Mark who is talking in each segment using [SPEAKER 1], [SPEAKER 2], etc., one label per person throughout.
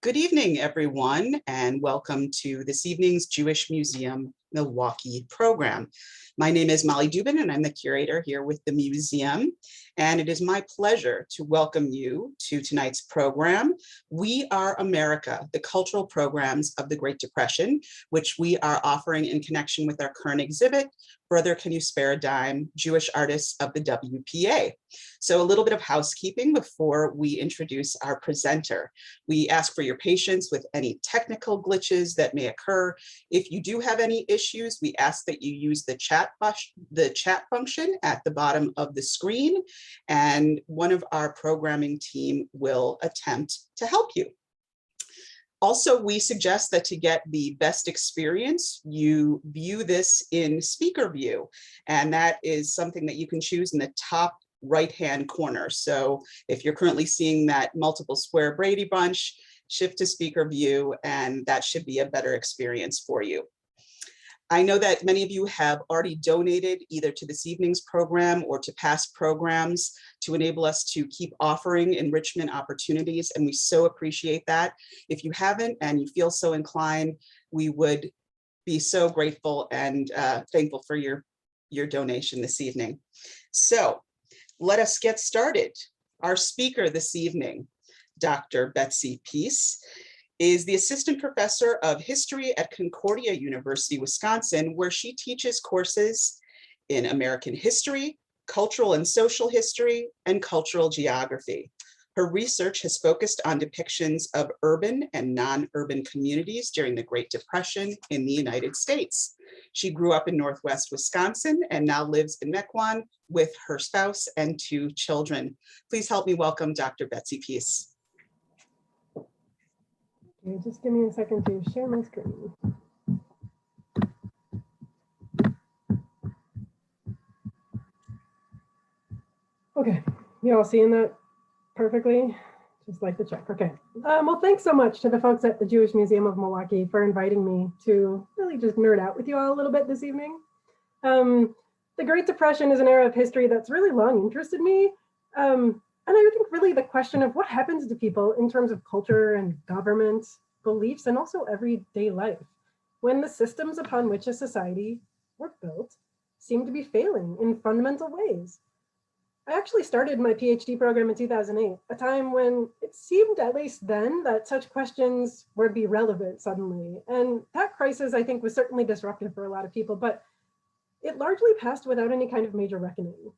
[SPEAKER 1] Good evening, everyone, and welcome to this evening's Jewish Museum Milwaukee program. My name is Molly Dubin, and I'm the curator here with the museum. And it is my pleasure to welcome you to tonight's program, We Are America, the cultural programs of the Great Depression, which we are offering in connection with our current exhibit, Brother, Can You Spare a Dime? Jewish Artists of the WPA. So a little bit of housekeeping before we introduce our presenter. We ask for your patience with any technical glitches that may occur. If you do have any issues, we ask that you use the chat function at the bottom of the screen, and one of our programming team will attempt to help you. Also, we suggest that to get the best experience, you view this in speaker view, and that is something that you can choose in the top right-hand corner. So if you're currently seeing that multiple square Brady Bunch, shift to speaker view, and that should be a better experience for you. I know that many of you have already donated either to this evening's program or to past programs to enable us to keep offering enrichment opportunities, and we so appreciate that. If you haven't and you feel so inclined, we would be so grateful and thankful for your donation this evening. So let us get started. Our speaker this evening, Dr. Betsy Pease, is the assistant professor of history at Concordia University, Wisconsin, where she teaches courses in American history, cultural and social history, and cultural geography. Her research has focused on depictions of urban and non-urban communities during the Great Depression in the United States. She grew up in Northwest Wisconsin and now lives in Mequon with her spouse and 2 children. Please help me welcome Dr. Betsy Pease.
[SPEAKER 2] Okay, just give me a second to share my screen. Okay, you all seeing that perfectly? Just like the check, okay. Well, thanks so much to the folks at the Jewish Museum of Milwaukee for inviting me to really just nerd out with you all a little bit this evening. The Great Depression is an era of history that's really long interested me. And I think really the question of what happens to people in terms of culture and government, beliefs, and also everyday life when the systems upon which a society were built seem to be failing in fundamental ways. I actually started my PhD program in 2008, a time when it seemed, at least then, that such questions would be relevant suddenly. And that crisis, I think, was certainly disruptive for a lot of people, but it largely passed without any kind of major reckoning.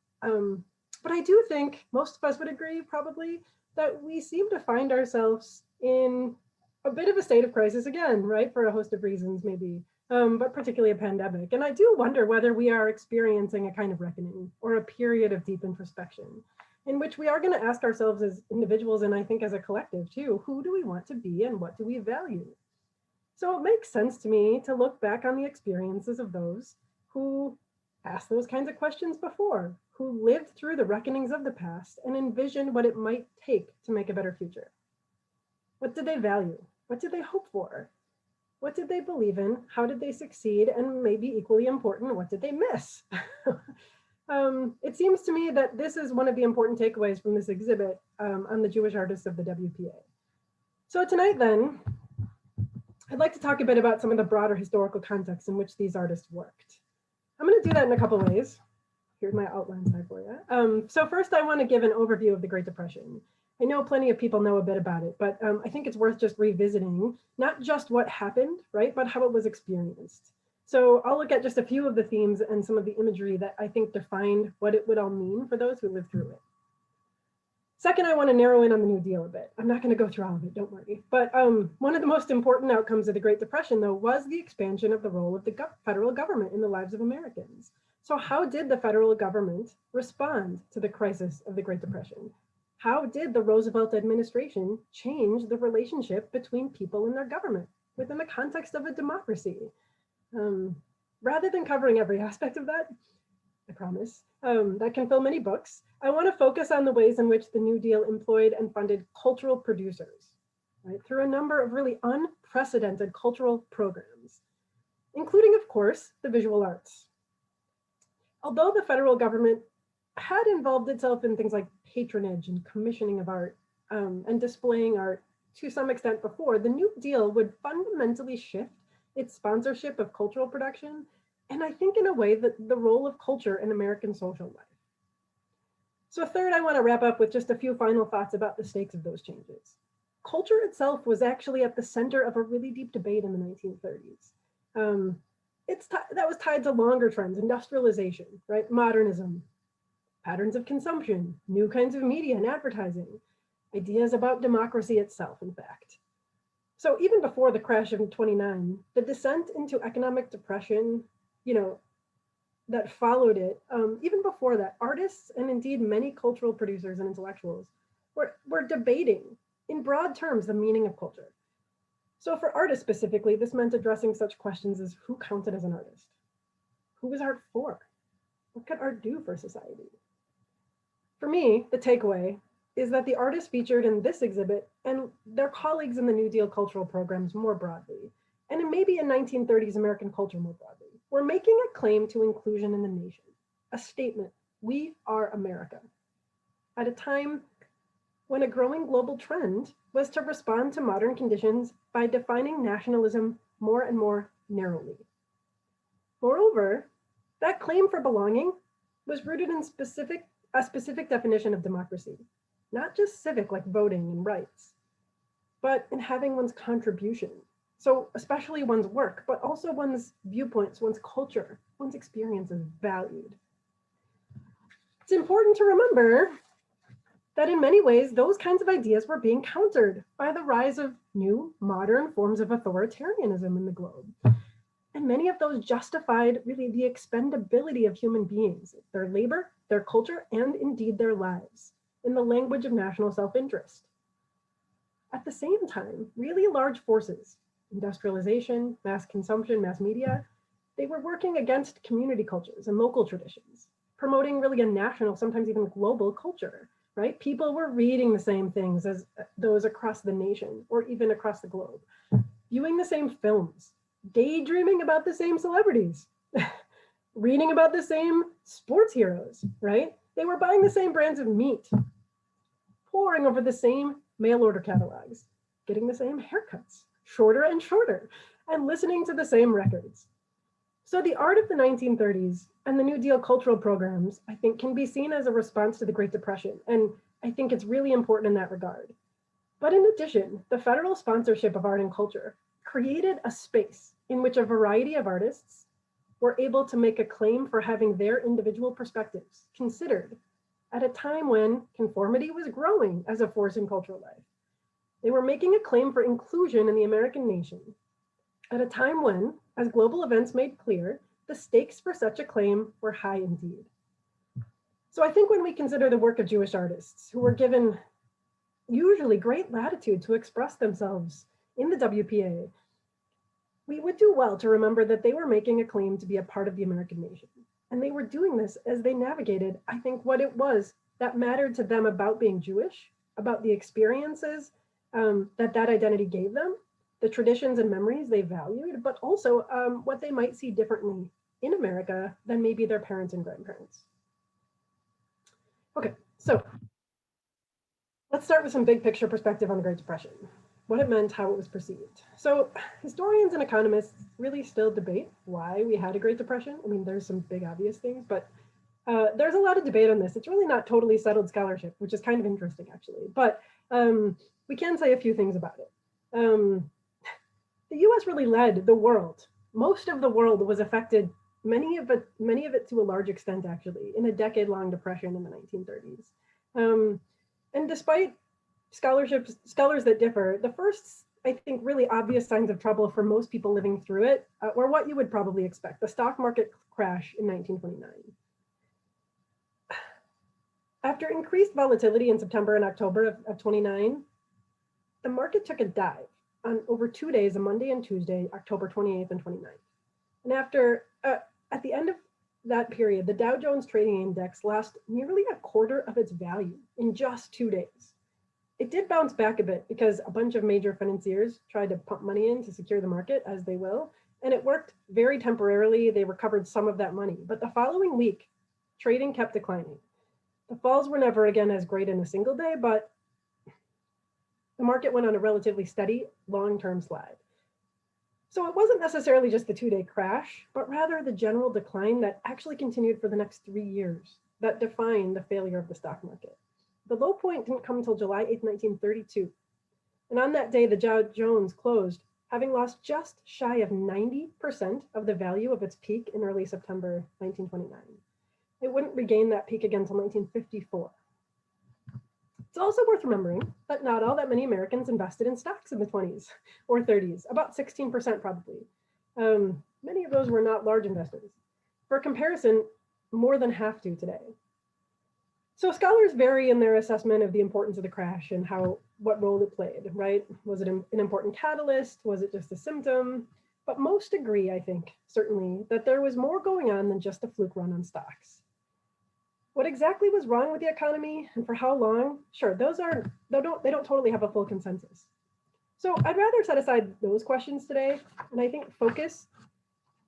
[SPEAKER 2] But I do think most of us would agree probably that we seem to find ourselves in a bit of a state of crisis again, right? For a host of reasons maybe, but particularly a pandemic. And I do wonder whether we are experiencing a kind of reckoning or a period of deep introspection in which we are going to ask ourselves as individuals, and I think as a collective too, who do we want to be and what do we value? So it makes sense to me to look back on the experiences of those who asked those kinds of questions before, who lived through the reckonings of the past and envisioned what it might take to make a better future. What did they value? What did they hope for? What did they believe in? How did they succeed? And maybe equally important, what did they miss? It seems to me that this is one of the important takeaways from this exhibit on the Jewish artists of the WPA. So tonight then, I'd like to talk a bit about some of the broader historical context in which these artists worked. I'm going to do that in a couple of ways. Here's my outline slide for you. So first, I want to give an overview of the Great Depression. I know plenty of people know a bit about it, but I think it's worth just revisiting, not just what happened, right, but how it was experienced. So I'll look at just a few of the themes and some of the imagery that I think defined what it would all mean for those who lived through it. Second, I want to narrow in on the New Deal a bit. I'm not going to go through all of it, don't worry. But one of the most important outcomes of the Great Depression, though, was the expansion of the role of the federal government in the lives of Americans. So how did the federal government respond to the crisis of the Great Depression? How did the Roosevelt administration change the relationship between people and their government within the context of a democracy? Rather than covering every aspect of that, I promise, that can fill many books, I want to focus on the ways in which the New Deal employed and funded cultural producers, right, through a number of really unprecedented cultural programs, including, of course, the visual arts. Although the federal government had involved itself in things like patronage and commissioning of art and displaying art to some extent before, the New Deal would fundamentally shift its sponsorship of cultural production, and I think in a way that the role of culture in American social life. So third, I want to wrap up with just a few final thoughts about the stakes of those changes. Culture itself was actually at the center of a really deep debate in the 1930s. That was tied to longer trends, industrialization, right? Modernism, patterns of consumption, new kinds of media and advertising, ideas about democracy itself, in fact. So even before the crash of '29, the descent into economic depression, that followed it, even before that, artists and indeed many cultural producers and intellectuals were debating in broad terms the meaning of culture. So for artists specifically, this meant addressing such questions as who counted as an artist? Who was art for? What could art do for society? For me, the takeaway is that the artists featured in this exhibit and their colleagues in the New Deal cultural programs more broadly, and maybe in 1930s American culture more broadly, were making a claim to inclusion in the nation, a statement, we are America, at a time when a growing global trend was to respond to modern conditions by defining nationalism more and more narrowly. Moreover, that claim for belonging was rooted in a specific definition of democracy, not just civic like voting and rights, but in having one's contribution. So especially one's work, but also one's viewpoints, one's culture, one's experiences valued. It's important to remember that in many ways, those kinds of ideas were being countered by the rise of new, modern forms of authoritarianism in the globe. And many of those justified really the expendability of human beings, their labor, their culture, and indeed their lives, in the language of national self-interest. At the same time, really large forces, industrialization, mass consumption, mass media, they were working against community cultures and local traditions, promoting really a national, sometimes even global culture, right? People were reading the same things as those across the nation or even across the globe, viewing the same films, daydreaming about the same celebrities, reading about the same sports heroes, right? They were buying the same brands of meat, poring over the same mail order catalogs, getting the same haircuts, shorter and shorter, and listening to the same records. So the art of the 1930s and the New Deal cultural programs, I think, can be seen as a response to the Great Depression. And I think it's really important in that regard. But in addition, the federal sponsorship of art and culture created a space in which a variety of artists were able to make a claim for having their individual perspectives considered at a time when conformity was growing as a force in cultural life. They were making a claim for inclusion in the American nation at a time when, as global events made clear, the stakes for such a claim were high indeed. So I think when we consider the work of Jewish artists who were given usually great latitude to express themselves in the WPA, we would do well to remember that they were making a claim to be a part of the American nation. And they were doing this as they navigated, I think, what it was that mattered to them about being Jewish, about the experiences that identity gave them, the traditions and memories they valued, but also what they might see differently in America than maybe their parents and grandparents. Okay, so let's start with some big picture perspective on the Great Depression, what it meant, how it was perceived. So historians and economists really still debate why we had a Great Depression. I mean, there's some big obvious things, but there's a lot of debate on this. It's really not totally settled scholarship, which is kind of interesting actually, but we can say a few things about it. The US really led the world. Most of the world was affected, many of it to a large extent actually, in a decade-long depression in the 1930s. And despite scholars that differ, the first, I think, really obvious signs of trouble for most people living through it were what you would probably expect, the stock market crash in 1929. After increased volatility in September and October of 29, the market took a dive on over 2 days, a Monday and Tuesday, October 28th and 29th. And after, at the end of that period, the Dow Jones Trading Index lost nearly a quarter of its value in just 2 days. It did bounce back a bit because a bunch of major financiers tried to pump money in to secure the market, as they will, and it worked very temporarily. They recovered some of that money, but the following week, trading kept declining. The falls were never again as great in a single day, but The market went on a relatively steady long-term slide. So it wasn't necessarily just the two-day crash, but rather the general decline that actually continued for the next 3 years that defined the failure of the stock market. The low point didn't come until July 8, 1932. And on that day, the Dow Jones closed, having lost just shy of 90% of the value of its peak in early September 1929. It wouldn't regain that peak again until 1954. It's also worth remembering that not all that many Americans invested in stocks in the 20s or 30s, about 16% probably. Many of those were not large investors. For comparison, more than half do today. So scholars vary in their assessment of the importance of the crash and what role it played, right? Was it an important catalyst? Was it just a symptom? But most agree, I think, certainly, that there was more going on than just a fluke run on stocks. What exactly was wrong with the economy and for how long? Sure, they don't totally have a full consensus. So I'd rather set aside those questions today, and I think focus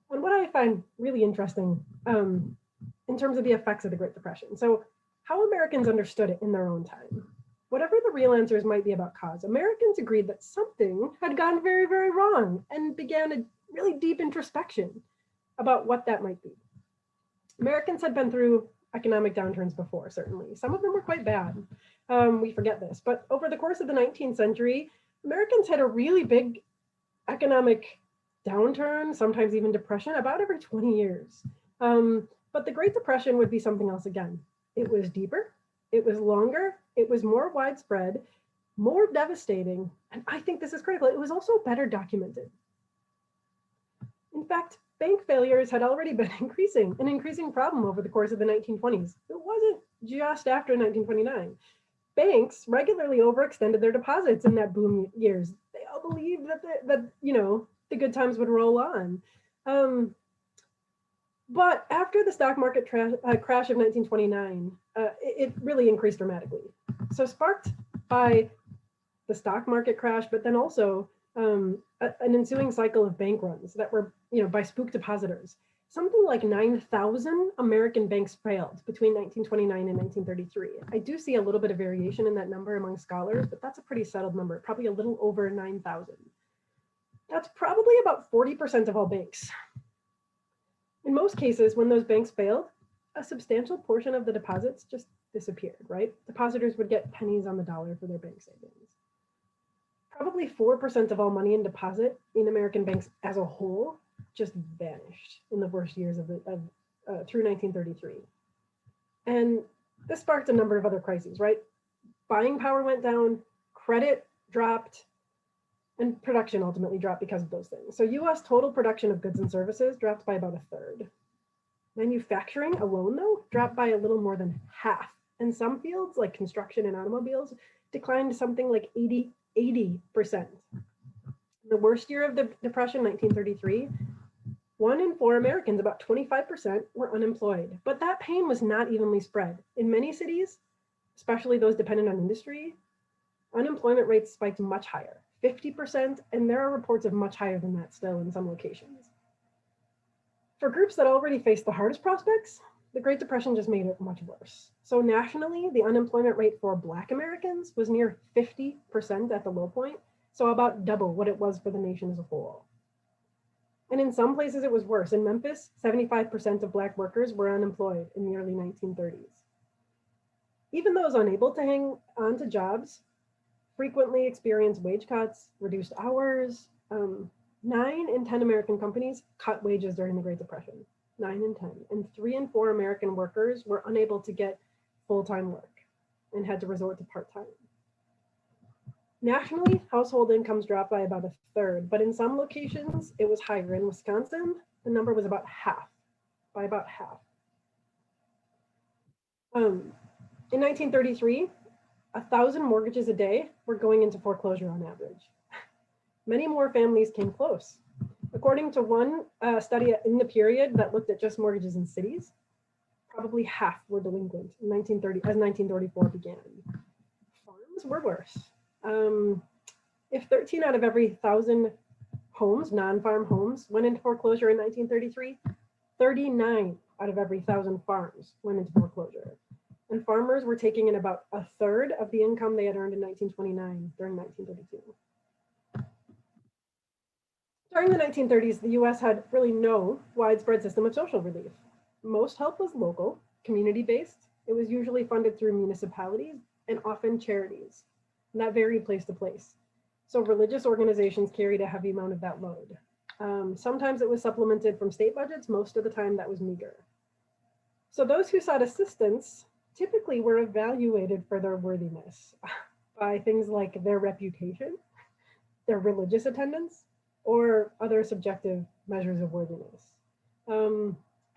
[SPEAKER 2] on what I find really interesting in terms of the effects of the Great Depression. So how Americans understood it in their own time. Whatever the real answers might be about cause, Americans agreed that something had gone very, very wrong and began a really deep introspection about what that might be. Americans had been through economic downturns before, certainly. Some of them were quite bad. We forget this, but over the course of the 19th century, Americans had a really big economic downturn, sometimes even depression, about every 20 years. But the Great Depression would be something else again. It was deeper, it was longer, it was more widespread, more devastating, and I think this is critical, it was also better documented. In fact, bank failures had already been an increasing problem over the course of the 1920s. It wasn't just after 1929. Banks regularly overextended their deposits in that boom years. They all believed that the good times would roll on. But after the stock market crash of 1929, it really increased dramatically. So sparked by the stock market crash, but then also an ensuing cycle of bank runs that were, by spook depositors. Something like 9,000 American banks failed between 1929 and 1933. I do see a little bit of variation in that number among scholars, but that's a pretty settled number, probably a little over 9,000. That's probably about 40% of all banks. In most cases, when those banks failed, a substantial portion of the deposits just disappeared, right? Depositors would get pennies on the dollar for their bank savings. Probably 4% of all money in deposit in American banks as a whole just vanished in the worst years through 1933. And this sparked a number of other crises, right? Buying power went down, credit dropped, and production ultimately dropped because of those things. So US total production of goods and services dropped by about a third. Manufacturing alone, though, dropped by a little more than half. And some fields, like construction and automobiles, declined something like 80%. The worst year of the Depression, 1933, 1 in 4 Americans, about 25%, were unemployed. But that pain was not evenly spread. In many cities, especially those dependent on industry, unemployment rates spiked much higher, 50%, and there are reports of much higher than that still in some locations. For groups that already faced the hardest prospects, the Great Depression just made it much worse. So nationally, the unemployment rate for Black Americans was near 50% at the low point, so about double what it was for the nation as a whole. And in some places it was worse. In Memphis, 75% of Black workers were unemployed in the early 1930s. Even those unable to hang on to jobs frequently experienced wage cuts, reduced hours. 9 in 10 American companies cut wages during the Great Depression, 9 in 10. And 3 in 4 American workers were unable to get full-time work and had to resort to part-time. Nationally, household incomes dropped by about a third, but in some locations it was higher. In Wisconsin, the number was about half, by about half. In 1933, 1,000 mortgages a day were going into foreclosure on average. Many more families came close. According to one study in the period that looked at just mortgages in cities, probably half were delinquent in 1934 began. Farms were worse. If 13 out of every 1,000 homes, non-farm homes, went into foreclosure in 1933, 39 out of every 1,000 farms went into foreclosure. and farmers were taking in about a third of the income they had earned in 1929 during 1932. During the 1930s, the US had really no widespread system of social relief. Most help was local, community-based. It was usually funded through municipalities and often charities, and that varied place to place. So religious organizations carried a heavy amount of that load. Sometimes it was supplemented from state budgets. Most of the time that was meager. So those who sought assistance typically were evaluated for their worthiness by things like their reputation, their religious attendance, or other subjective measures of worthiness.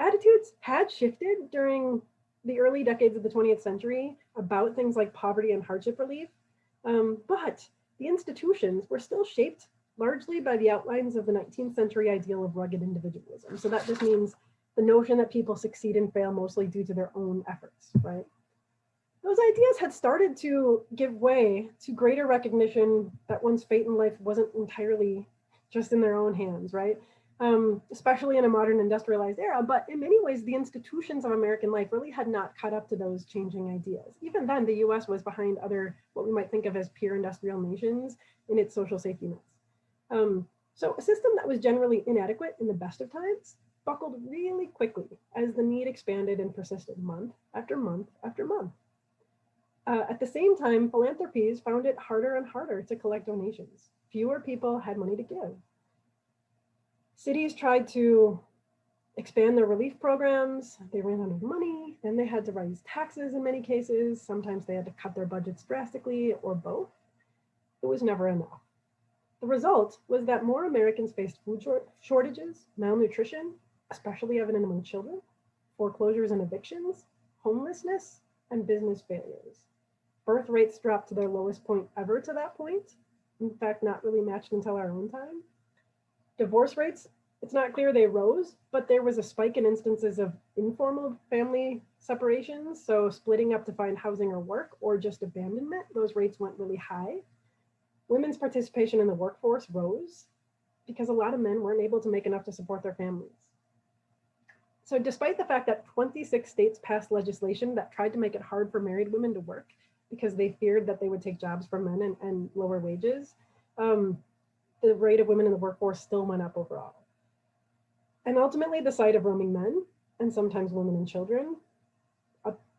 [SPEAKER 2] Attitudes had shifted during the early decades of the 20th century about things like poverty and hardship relief, but the institutions were still shaped largely by the outlines of the 19th century ideal of rugged individualism. So that just means the notion that people succeed and fail mostly due to their own efforts, right? Those ideas had started to give way to greater recognition that one's fate in life wasn't entirely just in their own hands, right? Especially in a modern industrialized era, but in many ways, the institutions of American life really had not caught up to those changing ideas. Even then, the US was behind other, what we might think of as peer industrial nations in its social safety nets. So a system that was generally inadequate in the best of times buckled really quickly as the need expanded and persisted month after month after month. At the same time, philanthropies found it harder and harder to collect donations. Fewer people had money to give. Cities tried to expand their relief programs. They ran out of money. Then they had to raise taxes in many cases. Sometimes they had to cut their budgets drastically or both. It was never enough. The result was that more Americans faced food shortages, malnutrition, especially evident among children, foreclosures and evictions, homelessness, and business failures. Birth rates dropped to their lowest point ever to that point. In fact, not really matched until our own time. Divorce rates, it's not clear they rose, but there was a spike in instances of informal family separations. So splitting up to find housing or work, or just abandonment, those rates went really high. Women's participation in the workforce rose because a lot of men weren't able to make enough to support their families. So despite the fact that 26 states passed legislation that tried to make it hard for married women to work because they feared that they would take jobs from men and lower wages, the rate of women in the workforce still went up overall. And ultimately, the sight of roaming men, and sometimes women and children,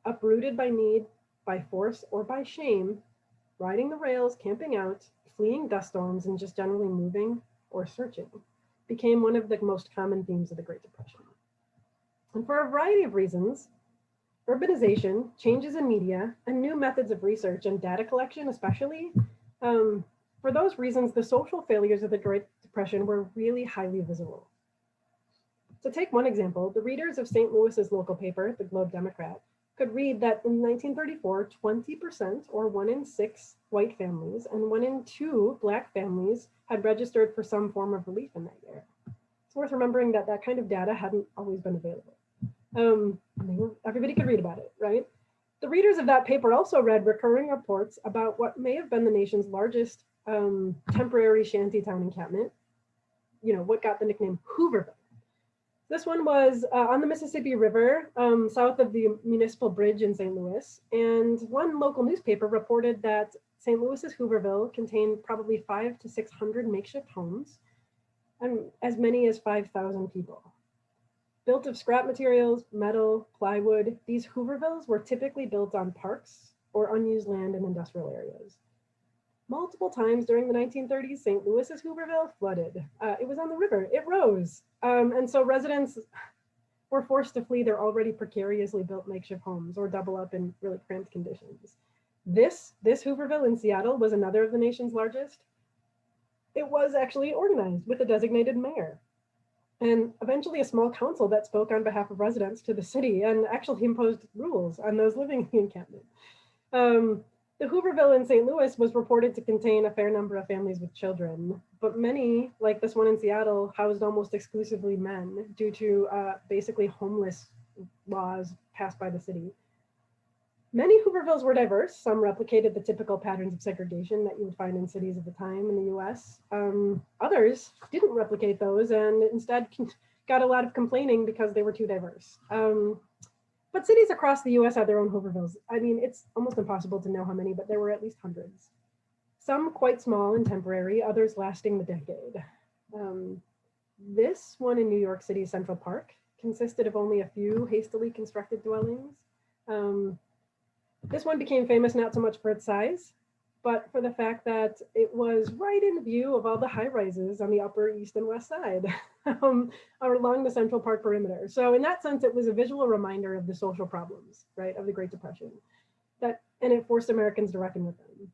[SPEAKER 2] uprooted by need, by force, or by shame, riding the rails, camping out, fleeing dust storms, and just generally moving or searching, became one of the most common themes of the Great Depression. And for a variety of reasons, urbanization, changes in media, and new methods of research and data collection especially, for those reasons, the social failures of the Great Depression were really highly visible. To take one example, the readers of St. Louis's local paper, the Globe Democrat, could read that in 1934, 20% or 1 in 6 white families and 1 in 2 Black families had registered for some form of relief in that year. It's worth remembering that that kind of data hadn't always been available. Everybody could read about it, right? The readers of that paper also read recurring reports about what may have been the nation's largest temporary shantytown encampment, what got the nickname Hooverville. This one was on the Mississippi River, south of the municipal bridge in St. Louis. And one local newspaper reported that St. Louis's Hooverville contained probably 500 to 600 makeshift homes and as many as 5,000 people. Built of scrap materials, metal, plywood, these Hoovervilles were typically built on parks or unused land in industrial areas. Multiple times during the 1930s, St. Louis's Hooverville flooded. It was on the river, it rose. And so residents were forced to flee their already precariously built makeshift homes or double up in really cramped conditions. This Hooverville in Seattle was another of the nation's largest. It was actually organized with a designated mayor and eventually a small council that spoke on behalf of residents to the city and actually imposed rules on those living in the encampment. The Hooverville in St. Louis was reported to contain a fair number of families with children, but many, like this one in Seattle, housed almost exclusively men due to basically homeless laws passed by the city. Many Hoovervilles were diverse. Some replicated the typical patterns of segregation that you would find in cities of the time in the US. Others didn't replicate those and instead got a lot of complaining because they were too diverse. But cities across the US had their own Hoovervilles. I mean, it's almost impossible to know how many, but there were at least hundreds. Some quite small and temporary, others lasting the decade. This one in New York City's Central Park consisted of only a few hastily constructed dwellings. This one became famous not so much for its size, but for the fact that it was right in view of all the high rises on the Upper East and West Side along the Central Park perimeter. So in that sense, it was a visual reminder of the social problems, right, of the Great Depression, and it forced Americans to reckon with them.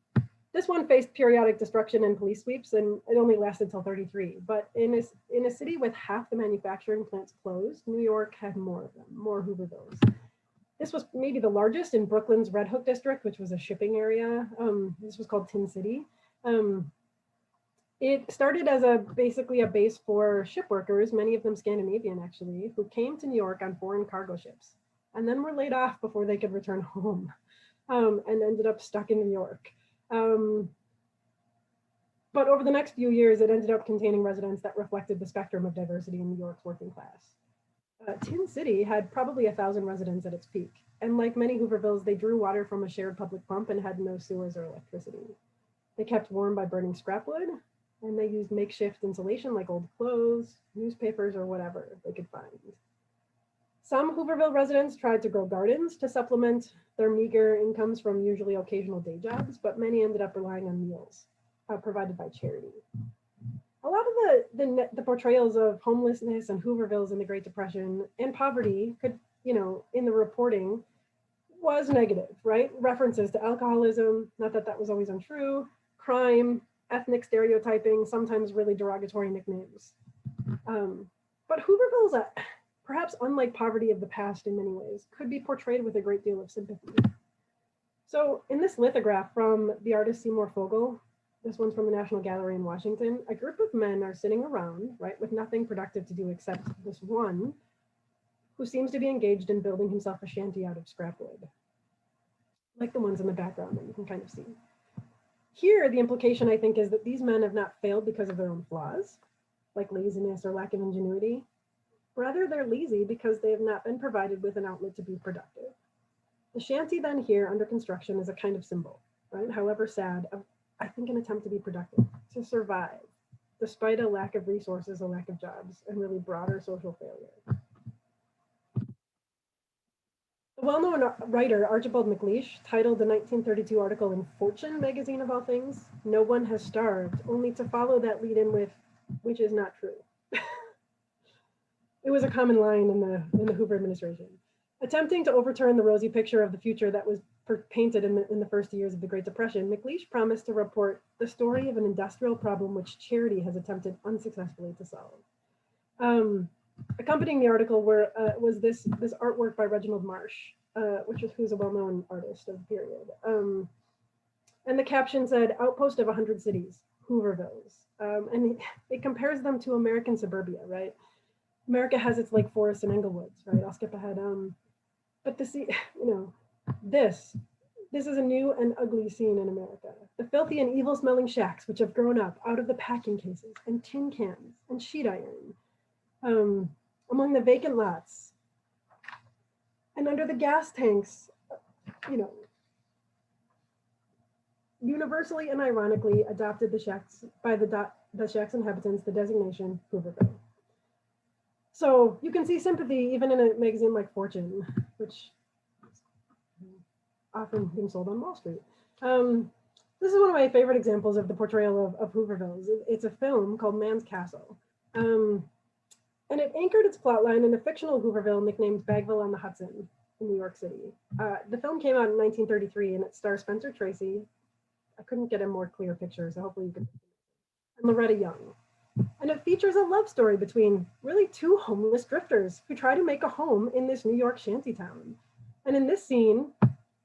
[SPEAKER 2] This one faced periodic destruction and police sweeps, and it only lasted till 33. But in a city with half the manufacturing plants closed, New York had more of them, more Hoovervilles. This was maybe the largest in Brooklyn's Red Hook district, which was a shipping area. This was called Tin City. It started as basically a base for ship workers, many of them Scandinavian actually, who came to New York on foreign cargo ships and then were laid off before they could return home and ended up stuck in New York. But over the next few years, it ended up containing residents that reflected the spectrum of diversity in New York's working class. Tin City had probably 1,000 residents at its peak. And like many Hoovervilles, they drew water from a shared public pump and had no sewers or electricity. They kept warm by burning scrap wood, and they used makeshift insulation like old clothes, newspapers, or whatever they could find. Some Hooverville residents tried to grow gardens to supplement their meager incomes from usually occasional day jobs, but many ended up relying on meals provided by charity. A lot of the portrayals of homelessness and Hoovervilles in the Great Depression and poverty could, in the reporting was negative, right? References to alcoholism, not that that was always untrue, crime, ethnic stereotyping, sometimes really derogatory nicknames. But Hoovervilles, perhaps unlike poverty of the past in many ways, could be portrayed with a great deal of sympathy. So in this lithograph from the artist Seymour Fogel, this one's from the National Gallery in Washington, a group of men are sitting around, right, with nothing productive to do except this one who seems to be engaged in building himself a shanty out of scrap wood, like the ones in the background that you can kind of see. Here, the implication, I think, is that these men have not failed because of their own flaws, like laziness or lack of ingenuity. Rather, they're lazy because they have not been provided with an outlet to be productive. The shanty then here under construction is a kind of symbol, right, however sad, of, I think, an attempt to be productive, to survive, despite a lack of resources, a lack of jobs, and really broader social failure. The well-known writer Archibald MacLeish titled the 1932 article in Fortune magazine, of all things, "No one has starved," only to follow that lead in with, "which is not true." It was a common line in the Hoover administration. Attempting to overturn the rosy picture of the future that was painted in the first years of the Great Depression, MacLeish promised to report the story of an industrial problem which charity has attempted unsuccessfully to solve. Accompanying the article was this artwork by Reginald Marsh, who's a well-known artist of the period. And the caption said, "Outpost of 100 cities, Hoovervilles." And it compares them to American suburbia, right? America has its lake forests and Englewoods, right? I'll skip ahead. But this is a new and ugly scene in America. The filthy and evil-smelling shacks which have grown up out of the packing cases and tin cans and sheet iron. Among the vacant lots and under the gas tanks, universally and ironically adopted the shacks by the shacks inhabitants the designation Hooverville. So you can see sympathy even in a magazine like Fortune, which is often being sold on Wall Street. This is one of my favorite examples of the portrayal of Hoovervilles. It's a film called Man's Castle. And it anchored its plotline in a fictional Hooverville nicknamed Bagville on the Hudson in New York City. The film came out in 1933 and it stars Spencer Tracy. I couldn't get a more clear picture, so hopefully you can. And Loretta Young. And it features a love story between really two homeless drifters who try to make a home in this New York shantytown. And in this scene,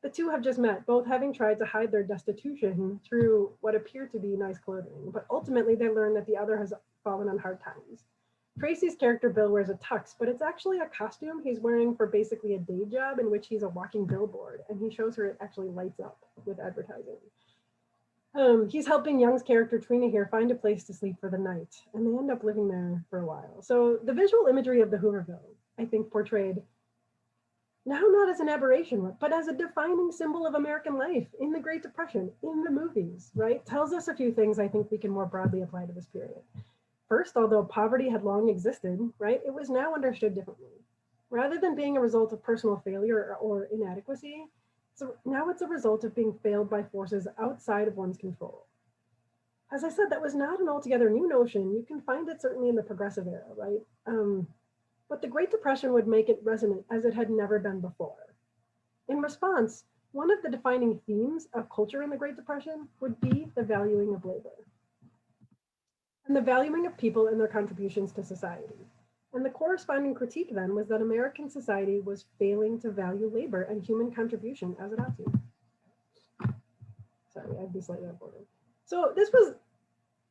[SPEAKER 2] the two have just met, both having tried to hide their destitution through what appear to be nice clothing, but ultimately they learn that the other has fallen on hard times. Tracy's character Bill wears a tux, but it's actually a costume he's wearing for basically a day job in which he's a walking billboard, and he shows her it actually lights up with advertising. He's helping Young's character Trina here find a place to sleep for the night, and they end up living there for a while. So the visual imagery of the Hooverville, I think, portrayed now not as an aberration, but as a defining symbol of American life in the Great Depression, in the movies, right? Tells us a few things I think we can more broadly apply to this period. First, although poverty had long existed, right, it was now understood differently. Rather than being a result of personal failure or inadequacy, so now it's a result of being failed by forces outside of one's control. As I said, that was not an altogether new notion. You can find it certainly in the progressive era, right? But the Great Depression would make it resonant as it had never been before. In response, one of the defining themes of culture in the Great Depression would be the valuing of labor and the valuing of people and their contributions to society. And the corresponding critique then was that American society was failing to value labor and human contribution as it ought to. Sorry, I'd be slightly outboarded. So this was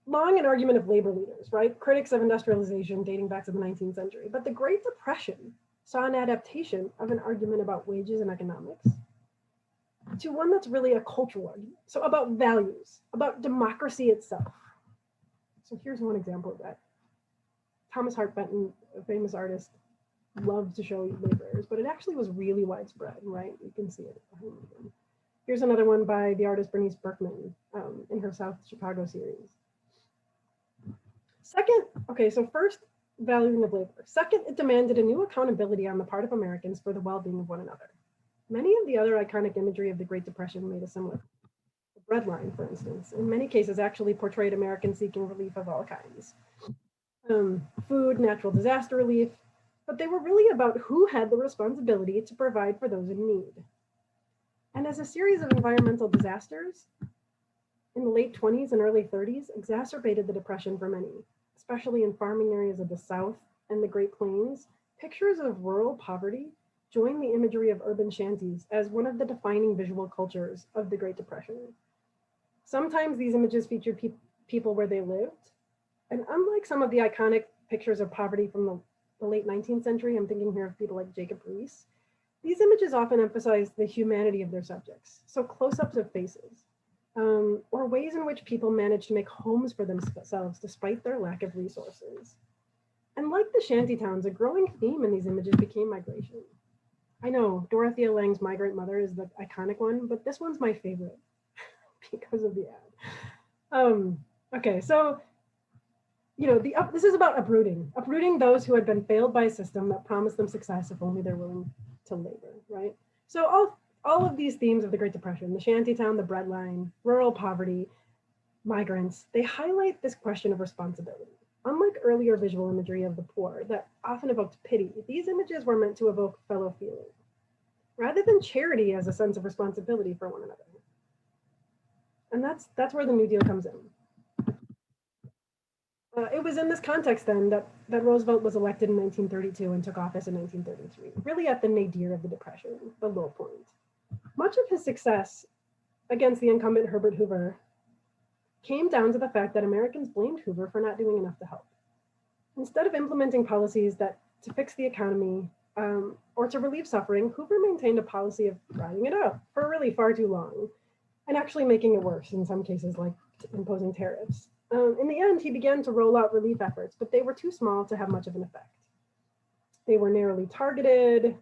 [SPEAKER 2] long an argument of labor leaders, right? Critics of industrialization dating back to the 19th century. But the Great Depression saw an adaptation of an argument about wages and economics to one that's really a cultural argument. So about values, about democracy itself. So here's one example of that. Thomas Hart Benton, a famous artist, loved to show labor errors, but it actually was really widespread, right? You can see it behind me. Here's another one by the artist Bernice Berkman in her South Chicago series. Second, okay, so first, valuing of labor. Second, it demanded a new accountability on the part of Americans for the well-being of one another. Many of the other iconic imagery of the Great Depression made a similar. The bread line, for instance, in many cases actually portrayed Americans seeking relief of all kinds. Food, natural disaster relief, but they were really about who had the responsibility to provide for those in need. And as a series of environmental disasters in the late 20s and early 30s exacerbated the Depression for many, especially in farming areas of the South and the Great Plains, pictures of rural poverty joined the imagery of urban shanties as one of the defining visual cultures of the Great Depression. Sometimes these images featured people where they lived, and unlike some of the iconic pictures of poverty from the late 19th century, I'm thinking here of people like Jacob Riis, these images often emphasize the humanity of their subjects, so close-ups of faces, or ways in which people managed to make homes for themselves despite their lack of resources. And like the shantytowns, a growing theme in these images became migration. I know Dorothea Lange's Migrant Mother is the iconic one, but this one's my favorite because of the ad. Okay, so this is about uprooting those who had been failed by a system that promised them success if only they're willing to labor, right? So all of these themes of the Great Depression, the shantytown, the breadline, rural poverty, migrants, they highlight this question of responsibility. Unlike earlier visual imagery of the poor that often evoked pity, these images were meant to evoke fellow feeling, rather than charity as a sense of responsibility for one another. And that's where the New Deal comes in. It was in this context then that Roosevelt was elected in 1932 and took office in 1933, really at the nadir of the Depression, the low point. Much of his success against the incumbent Herbert Hoover came down to the fact that Americans blamed Hoover for not doing enough to help. Instead of implementing policies to fix the economy or to relieve suffering, Hoover maintained a policy of riding it out for really far too long and actually making it worse in some cases, like imposing tariffs. In the end, he began to roll out relief efforts, but they were too small to have much of an effect. They were narrowly targeted,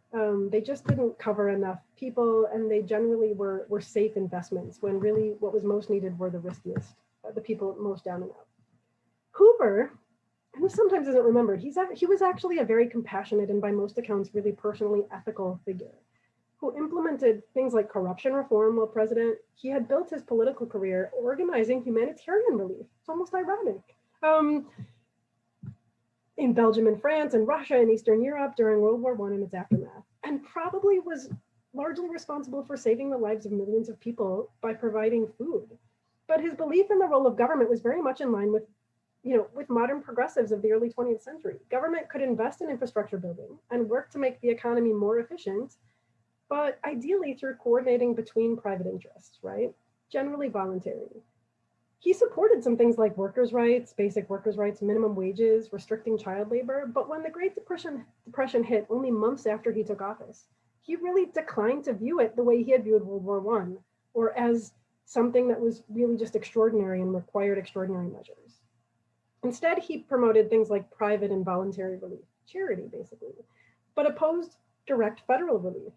[SPEAKER 2] they just didn't cover enough people, and they generally were safe investments when really what was most needed were the riskiest, the people most down and out. Hoover, and this sometimes isn't remembered, he was actually a very compassionate and by most accounts really personally ethical figure who implemented things like corruption reform while president. He had built his political career organizing humanitarian relief. It's almost ironic. In Belgium and France and Russia and Eastern Europe during World War I and its aftermath, and probably was largely responsible for saving the lives of millions of people by providing food. But his belief in the role of government was very much in line with modern progressives of the early 20th century. Government could invest in infrastructure building and work to make the economy more efficient, but ideally through coordinating between private interests, right? Generally voluntary. He supported some things like workers' rights, basic workers' rights, minimum wages, restricting child labor, but when the Great Depression hit only months after he took office, he really declined to view it the way he had viewed World War I, or as something that was really just extraordinary and required extraordinary measures. Instead, he promoted things like private and voluntary relief, charity basically, but opposed direct federal relief.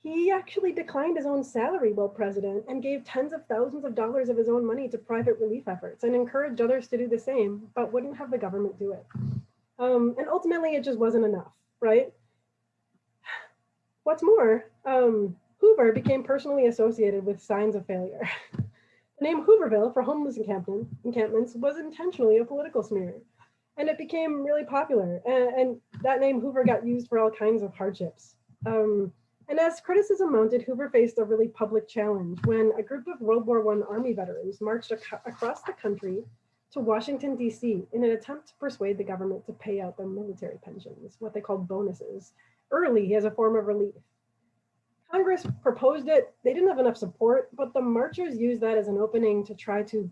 [SPEAKER 2] He actually declined his own salary while president and gave tens of thousands of dollars of his own money to private relief efforts and encouraged others to do the same, but wouldn't have the government do it. And ultimately, it just wasn't enough, right? What's more, Hoover became personally associated with signs of failure. The name Hooverville for homeless encampments was intentionally a political smear, and it became really popular. And that name Hoover got used for all kinds of hardships. And as criticism mounted, Hoover faced a really public challenge when a group of World War I Army veterans marched across the country to Washington, D.C. in an attempt to persuade the government to pay out their military pensions, what they called bonuses, early as a form of relief. Congress proposed it. They didn't have enough support, but the marchers used that as an opening to try to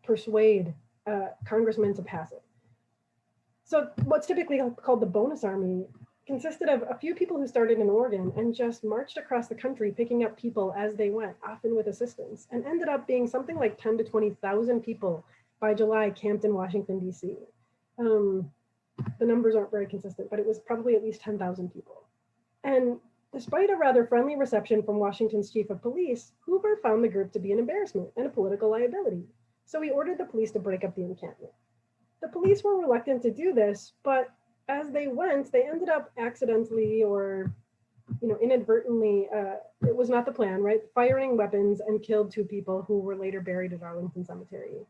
[SPEAKER 2] persuade congressmen to pass it. So what's typically called the bonus army consisted of a few people who started in Oregon and just marched across the country, picking up people as they went, often with assistance, and ended up being something like 10 to 20,000 people by July camped in Washington, D.C. The numbers aren't very consistent, but it was probably at least 10,000 people. And despite a rather friendly reception from Washington's chief of police, Hoover found the group to be an embarrassment and a political liability. So he ordered the police to break up the encampment. The police were reluctant to do this, but as they went, they ended up accidentally or inadvertently, it was not the plan, right? Firing weapons and killed 2 people who were later buried at Arlington Cemetery.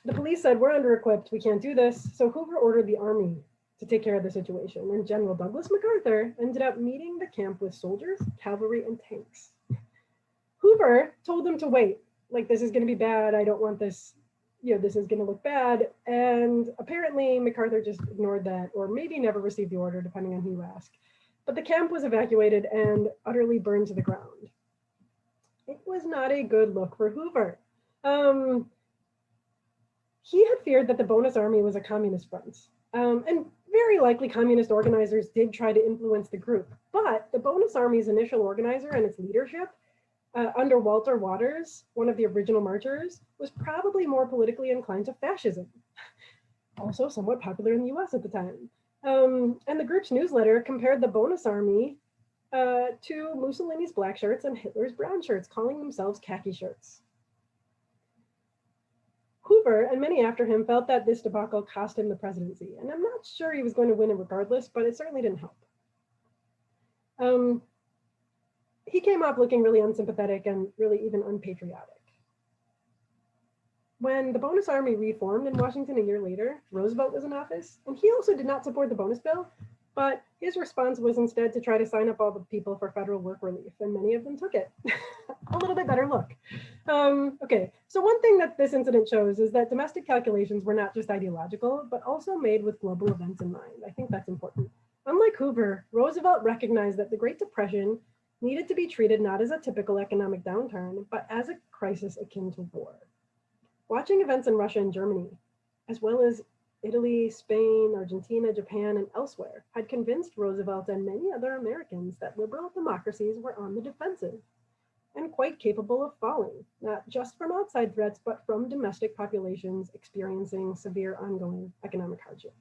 [SPEAKER 2] The police said, we're under-equipped, we can't do this. So Hoover ordered the army to take care of the situation. And General Douglas MacArthur ended up meeting the camp with soldiers, cavalry, and tanks. Hoover told them to wait, like, this is gonna be bad, I don't want this, this is gonna look bad. And apparently MacArthur just ignored that, or maybe never received the order, depending on who you ask. But the camp was evacuated and utterly burned to the ground. It was not a good look for Hoover. He had feared that the bonus army was a communist front. And very likely communist organizers did try to influence the group, but the bonus army's initial organizer and its leadership under Walter Waters, one of the original marchers, was probably more politically inclined to fascism, also somewhat popular in the US at the time. And the group's newsletter compared the bonus army to Mussolini's black shirts and Hitler's brown shirts, calling themselves khaki shirts. Hoover and many after him felt that this debacle cost him the presidency, and I'm not sure he was going to win it regardless, but it certainly didn't help. He came off looking really unsympathetic and really even unpatriotic. When the bonus army reformed in Washington a year later, Roosevelt was in office, and he also did not support the bonus bill, but his response was instead to try to sign up all the people for federal work relief, and many of them took it. A little bit better look. Okay, so one thing that this incident shows is that domestic calculations were not just ideological, but also made with global events in mind. I think that's important. Unlike Hoover, Roosevelt recognized that the Great Depression needed to be treated not as a typical economic downturn, but as a crisis akin to war. Watching events in Russia and Germany, as well as Italy, Spain, Argentina, Japan, and elsewhere, had convinced Roosevelt and many other Americans that liberal democracies were on the defensive and quite capable of falling, not just from outside threats, but from domestic populations experiencing severe ongoing economic hardship.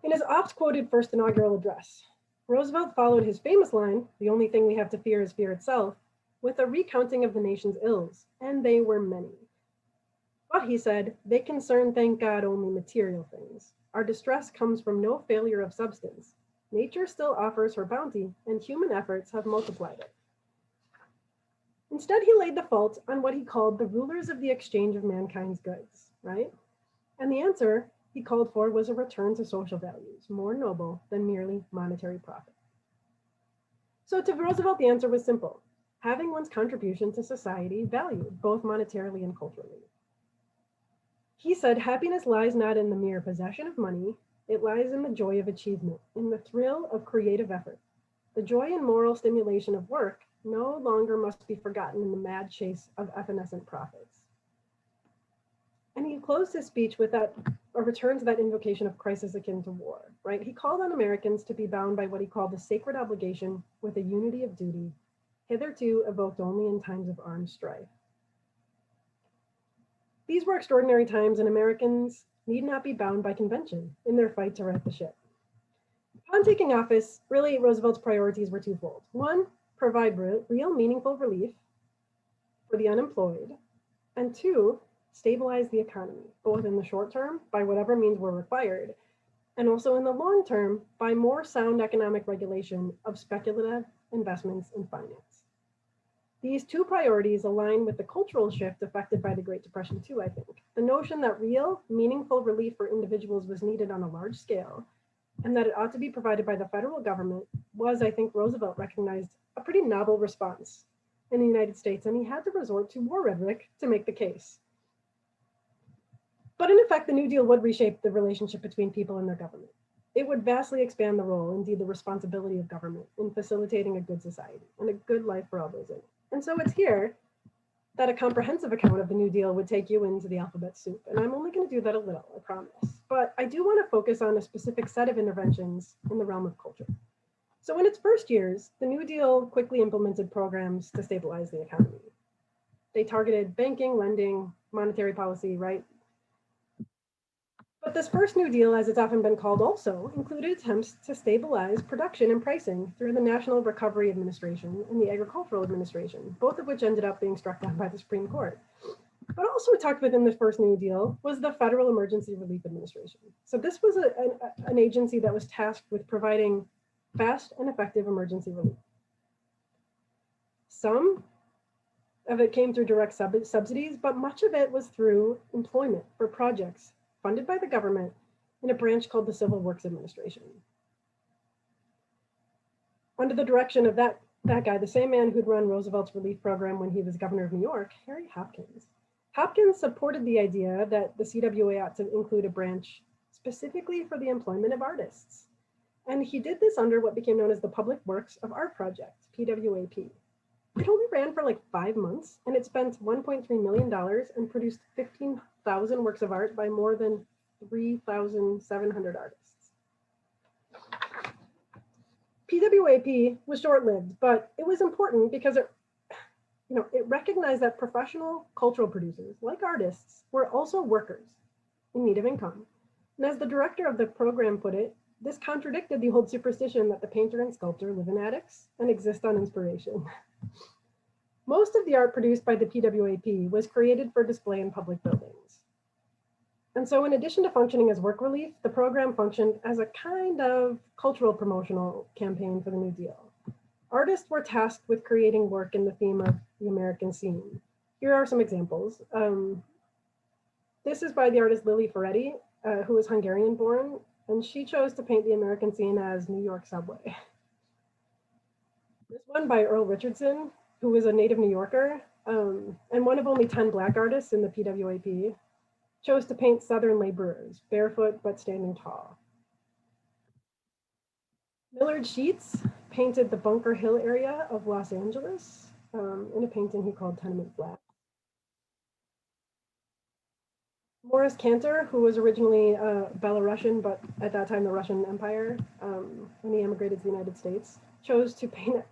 [SPEAKER 2] In his oft-quoted first inaugural address, Roosevelt followed his famous line, "The only thing we have to fear is fear itself," with a recounting of the nation's ills, and they were many. But he said, "They concern, thank God, only material things. Our distress comes from no failure of substance. Nature still offers her bounty, and human efforts have multiplied it." Instead, he laid the fault on what he called the rulers of the exchange of mankind's goods, right? And the answer he called for was a return to social values, more noble than merely monetary profit. So to Roosevelt, the answer was simple: having one's contribution to society valued, both monetarily and culturally. He said, happiness lies not in the mere possession of money, it lies in the joy of achievement, in the thrill of creative effort. The joy and moral stimulation of work no longer must be forgotten in the mad chase of evanescent profits. And he closed his speech with a return to that invocation of crisis akin to war, right? He called on Americans to be bound by what he called the sacred obligation with a unity of duty, hitherto evoked only in times of armed strife. These were extraordinary times, and Americans need not be bound by convention in their fight to right the ship. Upon taking office, really Roosevelt's priorities were twofold. One, provide real meaningful relief for the unemployed, and two, stabilize the economy, both in the short term by whatever means were required, and also in the long term by more sound economic regulation of speculative investments in finance. These two priorities align with the cultural shift affected by the Great Depression too, I think. The notion that real, meaningful relief for individuals was needed on a large scale, and that it ought to be provided by the federal government was, I think, Roosevelt recognized a pretty novel response in the United States, and he had to resort to war rhetoric to make the case. But in effect, the New Deal would reshape the relationship between people and their government. It would vastly expand the role, indeed the responsibility of government in facilitating a good society and a good life for all those in it. And so it's here that a comprehensive account of the New Deal would take you into the alphabet soup. And I'm only going to do that a little, I promise. But I do want to focus on a specific set of interventions in the realm of culture. So in its first years, the New Deal quickly implemented programs to stabilize the economy. They targeted banking, lending, monetary policy, right? But this first New Deal, as it's often been called, also included attempts to stabilize production and pricing through the National Recovery Administration and the Agricultural Administration, both of which ended up being struck down by the Supreme Court. But also tucked within the first New Deal was the Federal Emergency Relief Administration. So this was an agency that was tasked with providing fast and effective emergency relief. Some of it came through direct subsidies, but much of it was through employment for projects funded by the government in a branch called the Civil Works Administration. Under the direction of that guy, the same man who'd run Roosevelt's relief program when he was governor of New York, Harry Hopkins. Hopkins supported the idea that the CWA ought to include a branch specifically for the employment of artists. And he did this under what became known as the Public Works of Art Project, PWAP. It only ran for like 5 months, and it spent $1.3 million and produced 15,000 works of art by more than 3,700 artists. PWAP was short-lived, but it was important because it recognized that professional cultural producers, like artists, were also workers in need of income. And as the director of the program put it, this contradicted the old superstition that the painter and sculptor live in attics and exist on inspiration. Most of the art produced by the PWAP was created for display in public buildings. And so in addition to functioning as work relief, the program functioned as a kind of cultural promotional campaign for the New Deal. Artists were tasked with creating work in the theme of the American scene. Here are some examples. This is by the artist Lily Ferretti, who is Hungarian born, and she chose to paint the American scene as New York subway. This one by Earl Richardson, who was a native New Yorker, and one of only 10 Black artists in the PWAP, chose to paint Southern laborers, barefoot but standing tall. Millard Sheets painted the Bunker Hill area of Los Angeles in a painting he called Tenement Flat. Morris Cantor, who was originally Belarusian, but at that time the Russian Empire, when he emigrated to the United States, chose to paint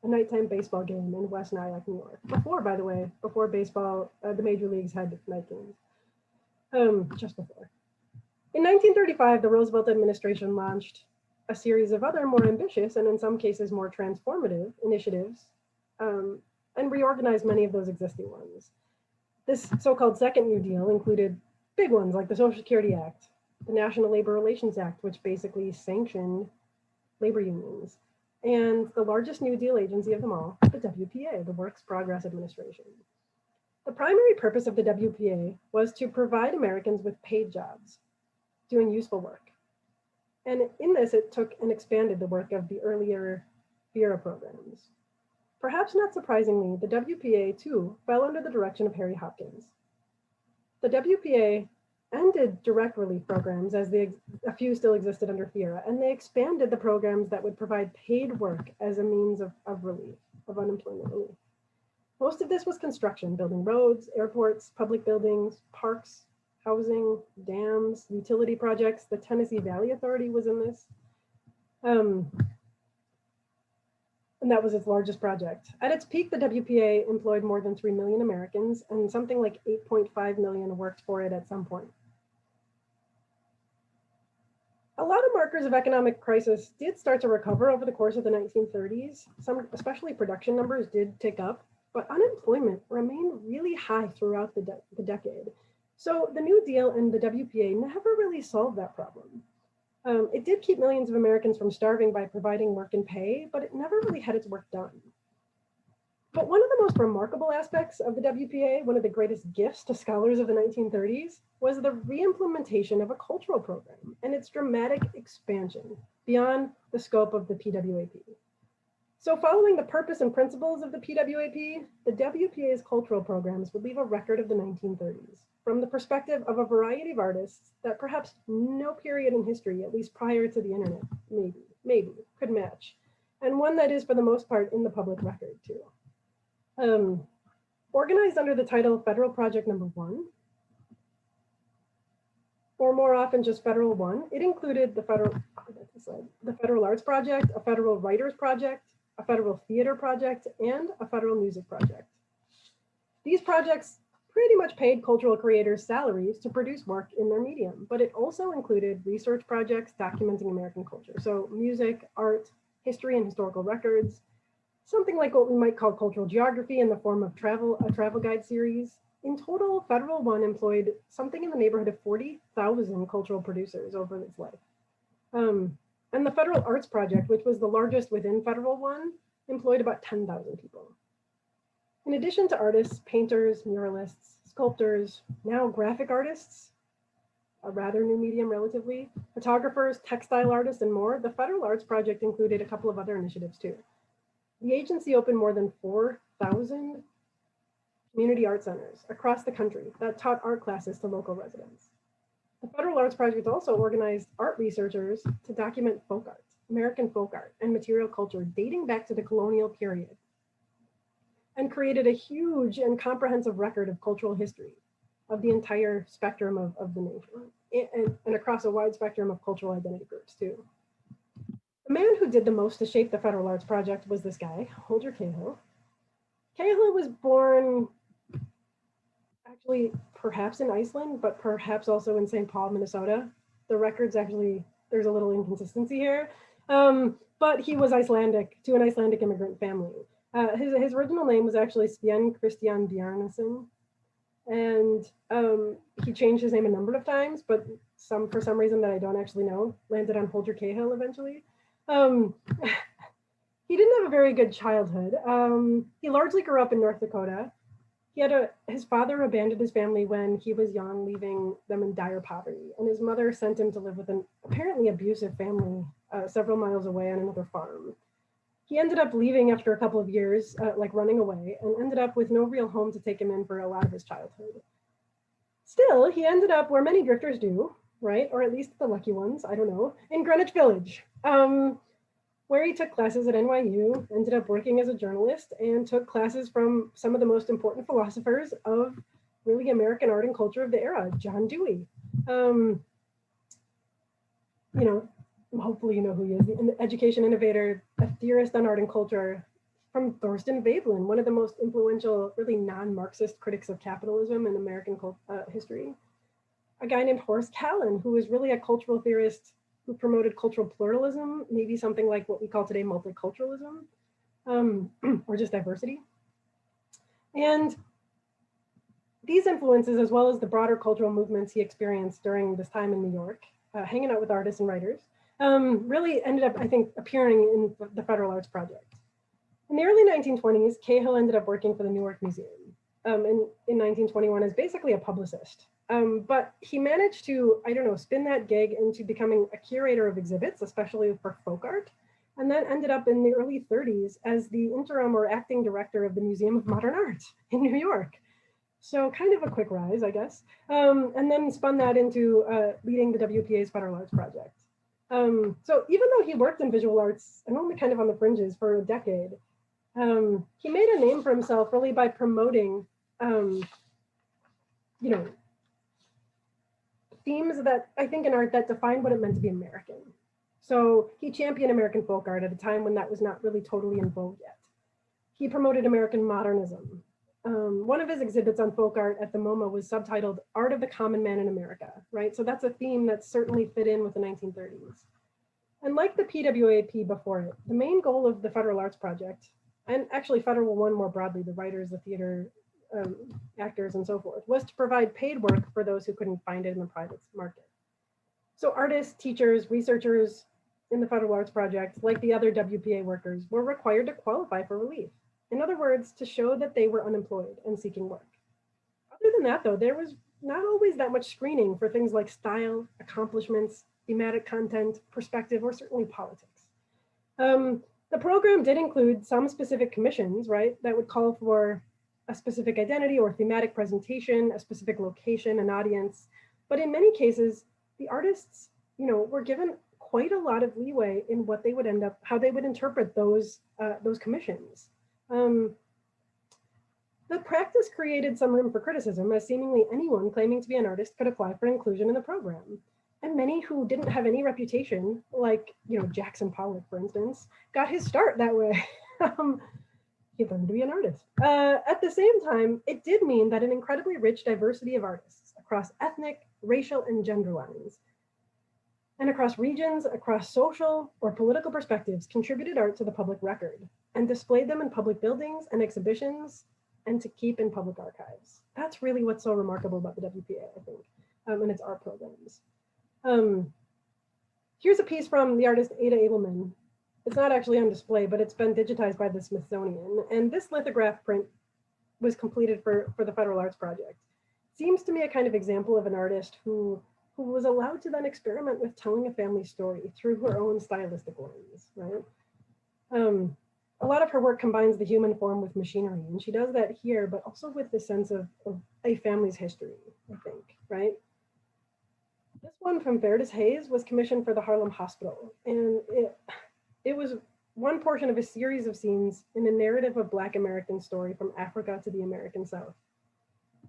[SPEAKER 2] a nighttime baseball game in West Nyack, New York. Before baseball, the major leagues had night games. Just before. In 1935, the Roosevelt administration launched a series of other more ambitious and in some cases more transformative initiatives and reorganized many of those existing ones. This so-called Second New Deal included big ones like the Social Security Act, the National Labor Relations Act, which basically sanctioned labor unions, and the largest New Deal agency of them all, the WPA, the Works Progress Administration. The primary purpose of the WPA was to provide Americans with paid jobs, doing useful work. And in this, it took and expanded the work of the earlier VERA programs. Perhaps not surprisingly, the WPA too fell under the direction of Harry Hopkins. The WPA ended direct relief programs as a few still existed under VERA, and they expanded the programs that would provide paid work as a means of relief, of unemployment relief. Most of this was construction, building roads, airports, public buildings, parks, housing, dams, utility projects. The Tennessee Valley Authority was in this. And that was its largest project. At its peak, the WPA employed more than 3 million Americans, and something like 8.5 million worked for it at some point. A lot of markers of economic crisis did start to recover over the course of the 1930s. Some, especially production numbers, did tick up, but unemployment remained really high throughout the decade. So the New Deal and the WPA never really solved that problem. It did keep millions of Americans from starving by providing work and pay, but it never really had its work done. But one of the most remarkable aspects of the WPA, one of the greatest gifts to scholars of the 1930s, was the re-implementation of a cultural program and its dramatic expansion beyond the scope of the PWAP. So following the purpose and principles of the PWAP, the WPA's cultural programs would leave a record of the 1930s from the perspective of a variety of artists that perhaps no period in history, at least prior to the internet, maybe could match, and one that is for the most part in the public record too. Organized under the title Federal Project Number 1, or more often just Federal 1, it included the Federal Arts Project, a Federal Writers Project, a Federal Theater Project, and a Federal Music Project. These projects pretty much paid cultural creators salaries to produce work in their medium, but it also included research projects documenting American culture. So music, art, history and historical records, something like what we might call cultural geography in the form of a travel guide series. In total, Federal 1 employed something in the neighborhood of 40,000 cultural producers over its life. And the Federal Arts Project, which was the largest within Federal 1, employed about 10,000 people. In addition to artists, painters, muralists, sculptors, now graphic artists, a rather new medium relatively, photographers, textile artists, and more, the Federal Arts Project included a couple of other initiatives too. The agency opened more than 4,000 community art centers across the country that taught art classes to local residents. The Federal Arts Project also organized art researchers to document folk art, American folk art, and material culture dating back to the colonial period, and created a huge and comprehensive record of cultural history of the entire spectrum of the nation, and across a wide spectrum of cultural identity groups too. The man who did the most to shape the Federal Arts Project was this guy, Holger Cahill. Cahill was born actually perhaps in Iceland, but perhaps also in St. Paul, Minnesota. The records actually, there's a little inconsistency here, but he was Icelandic, to an Icelandic immigrant family. His original name was actually Sven Christian Bjarnason, and he changed his name a number of times, but for some reason that I don't actually know, landed on Holger Cahill eventually. He didn't have a very good childhood. He largely grew up in North Dakota. His father abandoned his family when he was young, leaving them in dire poverty, and his mother sent him to live with an apparently abusive family several miles away on another farm. He ended up leaving after a couple of years, like running away, and ended up with no real home to take him in for a lot of his childhood. Still, he ended up where many drifters do, right? Or at least the lucky ones, I don't know, in Greenwich Village, where he took classes at NYU, ended up working as a journalist, and took classes from some of the most important philosophers of really American art and culture of the era, John Dewey. Hopefully you know who he is, an education innovator, a theorist on art and culture, from Thorstein Veblen, one of the most influential, really non-Marxist critics of capitalism in American history. A guy named Horace Kallen, who was really a cultural theorist who promoted cultural pluralism, maybe something like what we call today multiculturalism, or just diversity. And these influences, as well as the broader cultural movements he experienced during this time in New York, hanging out with artists and writers, really ended up, I think, appearing in the Federal Arts Project. In the early 1920s, Cahill ended up working for the Newark Museum in 1921 as basically a publicist. But he managed to, spin that gig into becoming a curator of exhibits, especially for folk art, and then ended up in the early 30s as the interim or acting director of the Museum of Modern Art in New York. So kind of a quick rise, I guess. And then spun that into leading the WPA's Federal Arts Project. So even though he worked in visual arts and only kind of on the fringes for a decade, he made a name for himself really by promoting, themes that I think in art that defined what it meant to be American. So he championed American folk art at a time when that was not really totally in vogue yet. He promoted American modernism. One of his exhibits on folk art at the MoMA was subtitled Art of the Common Man in America, right? So that's a theme that certainly fit in with the 1930s. And like the PWAP before it, the main goal of the Federal Arts Project, and actually Federal One more broadly, the writers, the theater, actors, and so forth, was to provide paid work for those who couldn't find it in the private market. So artists, teachers, researchers in the Federal Arts Project, like the other WPA workers, were required to qualify for relief. In other words, to show that they were unemployed and seeking work. Other than that, though, there was not always that much screening for things like style, accomplishments, thematic content, perspective, or certainly politics. The program did include some specific commissions, right, that would call for a specific identity or thematic presentation, a specific location, an audience. But in many cases, the artists, were given quite a lot of leeway in what they would end up, how they would interpret those commissions. The practice created some room for criticism, as seemingly anyone claiming to be an artist could apply for inclusion in the program. And many who didn't have any reputation, like Jackson Pollock, for instance, got his start that way. He learned to be an artist. At the same time, it did mean that an incredibly rich diversity of artists across ethnic, racial, and gender lines, and across regions, across social or political perspectives, contributed art to the public record and displayed them in public buildings and exhibitions and to keep in public archives. That's really what's so remarkable about the WPA, I think, and its art programs. Here's a piece from the artist Ada Abelman. It's not actually on display, but it's been digitized by the Smithsonian. And this lithograph print was completed for the Federal Arts Project. Seems to me a kind of example of an artist who was allowed to then experiment with telling a family story through her own stylistic lens, right? A lot of her work combines the human form with machinery, and she does that here, but also with the sense of a family's history, I think, right? This one from Virgil Hayes was commissioned for the Harlem Hospital, and it was one portion of a series of scenes in a narrative of Black American story from Africa to the American South,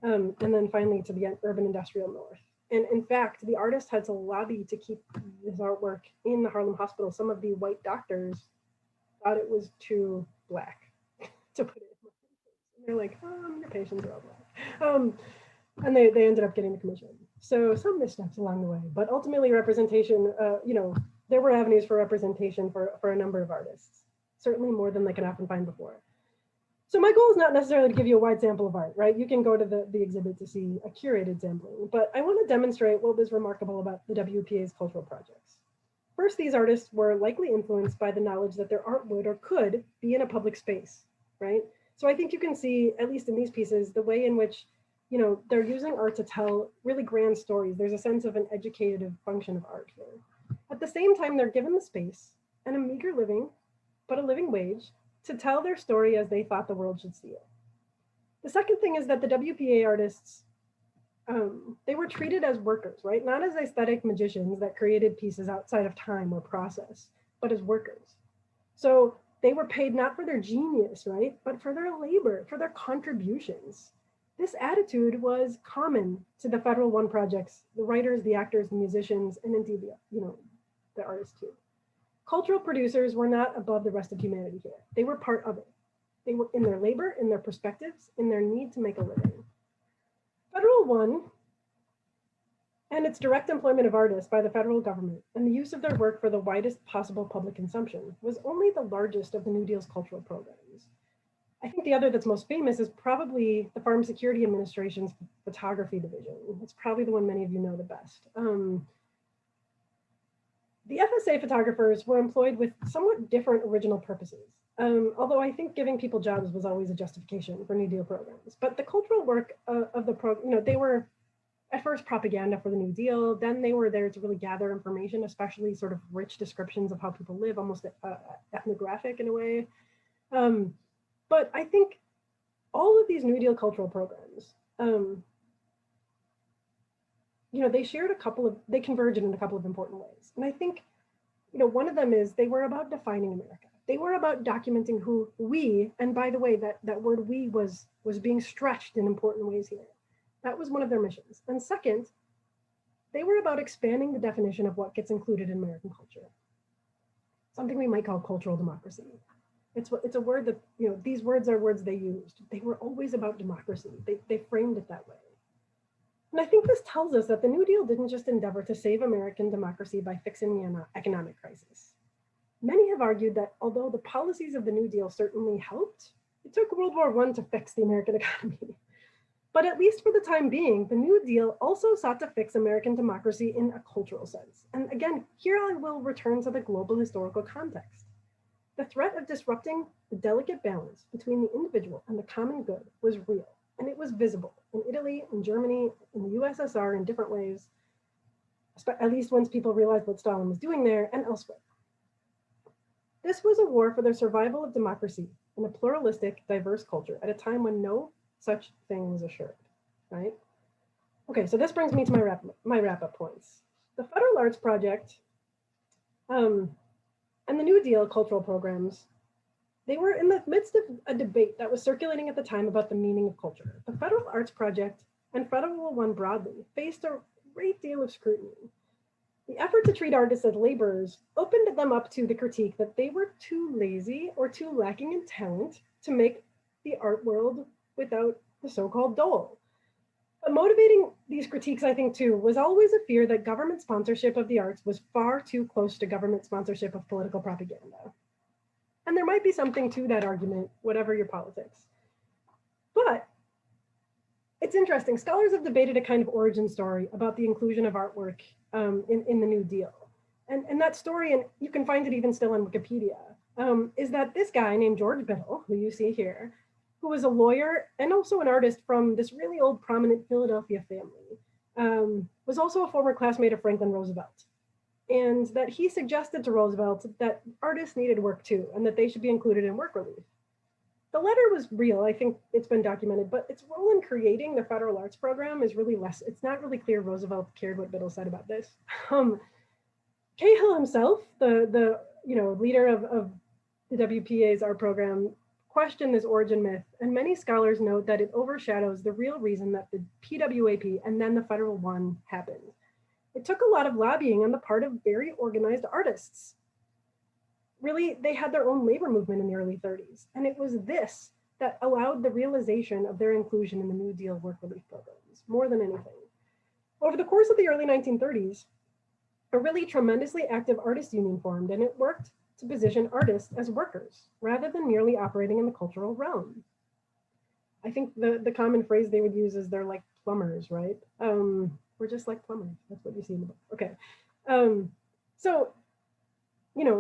[SPEAKER 2] and then finally to the urban industrial North. And in fact, the artist had to lobby to keep his artwork in the Harlem Hospital. Some of the white doctors thought it was too Black to put it in. And they're like, your patients are all Black. And they ended up getting the commission. So some missteps along the way, but ultimately representation, there were avenues for representation for a number of artists, certainly more than they can often find before. So my goal is not necessarily to give you a wide sample of art, right? You can go to the exhibit to see a curated sampling, but I want to demonstrate what was remarkable about the WPA's cultural projects. First, these artists were likely influenced by the knowledge that their art would or could be in a public space, right? So I think you can see, at least in these pieces, the way in which they're using art to tell really grand stories. There's a sense of an educative function of art here. At the same time, they're given the space and a meager living, but a living wage, to tell their story as they thought the world should see it. The second thing is that the WPA artists, they were treated as workers, right? Not as aesthetic magicians that created pieces outside of time or process, but as workers. So they were paid not for their genius, right? But for their labor, for their contributions. This attitude was common to the Federal One projects, the writers, the actors, the musicians, and indeed the artists too. Cultural producers were not above the rest of humanity here. They were part of it. They were in their labor, in their perspectives, in their need to make a living. Federal One and its direct employment of artists by the federal government and the use of their work for the widest possible public consumption was only the largest of the New Deal's cultural programs. I think the other that's most famous is probably the Farm Security Administration's photography division. It's probably the one many of you know the best. The FSA photographers were employed with somewhat different original purposes, although I think giving people jobs was always a justification for New Deal programs. But the cultural work of the program, they were at first propaganda for the New Deal, then they were there to really gather information, especially sort of rich descriptions of how people live, almost ethnographic in a way. But I think all of these New Deal cultural programs, they converged in a couple of important ways. And I think, one of them is they were about defining America. They were about documenting who we, and by the way, that word we was being stretched in important ways here. That was one of their missions. And second, they were about expanding the definition of what gets included in American culture. Something we might call cultural democracy. It's a word that, these words are words they used. They were always about democracy. They framed it that way. And I think this tells us that the New Deal didn't just endeavor to save American democracy by fixing the economic crisis. Many have argued that although the policies of the New Deal certainly helped, it took World War I to fix the American economy. But at least for the time being, the New Deal also sought to fix American democracy in a cultural sense. And again, here I will return to the global historical context. The threat of disrupting the delicate balance between the individual and the common good was real, and it was visible in Italy, in Germany, in the USSR in different ways, at least once people realized what Stalin was doing there and elsewhere. This was a war for the survival of democracy in a pluralistic, diverse culture at a time when no such thing was assured, right? Okay, so this brings me to my wrap-up points. The Federal Arts Project and the New Deal cultural programs, they were in the midst of a debate that was circulating at the time about the meaning of culture. The Federal Arts Project and Federal One broadly faced a great deal of scrutiny. The effort to treat artists as laborers opened them up to the critique that they were too lazy or too lacking in talent to make the art world without the so-called dole. But motivating these critiques, I think, too, was always a fear that government sponsorship of the arts was far too close to government sponsorship of political propaganda. And there might be something to that argument, whatever your politics. But it's interesting. Scholars have debated a kind of origin story about the inclusion of artwork in the New Deal. And that story, and you can find it even still on Wikipedia, is that this guy named George Biddle, who you see here, who was a lawyer and also an artist from this really old prominent Philadelphia family, was also a former classmate of Franklin Roosevelt. And that he suggested to Roosevelt that artists needed work too, and that they should be included in work relief. The letter was real, I think it's been documented, but its role in creating the Federal Arts Program is really less, it's not really clear Roosevelt cared what Biddle said about this. Cahill himself, the leader of the WPA's art program, questioned this origin myth, and many scholars note that it overshadows the real reason that the PWAP and then the Federal One happened. It took a lot of lobbying on the part of very organized artists. Really, they had their own labor movement in the early 30s, and it was this that allowed the realization of their inclusion in the New Deal work relief programs, more than anything. Over the course of the early 1930s, a really tremendously active artist union formed, and it worked to position artists as workers, rather than merely operating in the cultural realm. I think the common phrase they would use is they're like plumbers, right? We're just like plumbers, that's what you see in the book. Okay, so,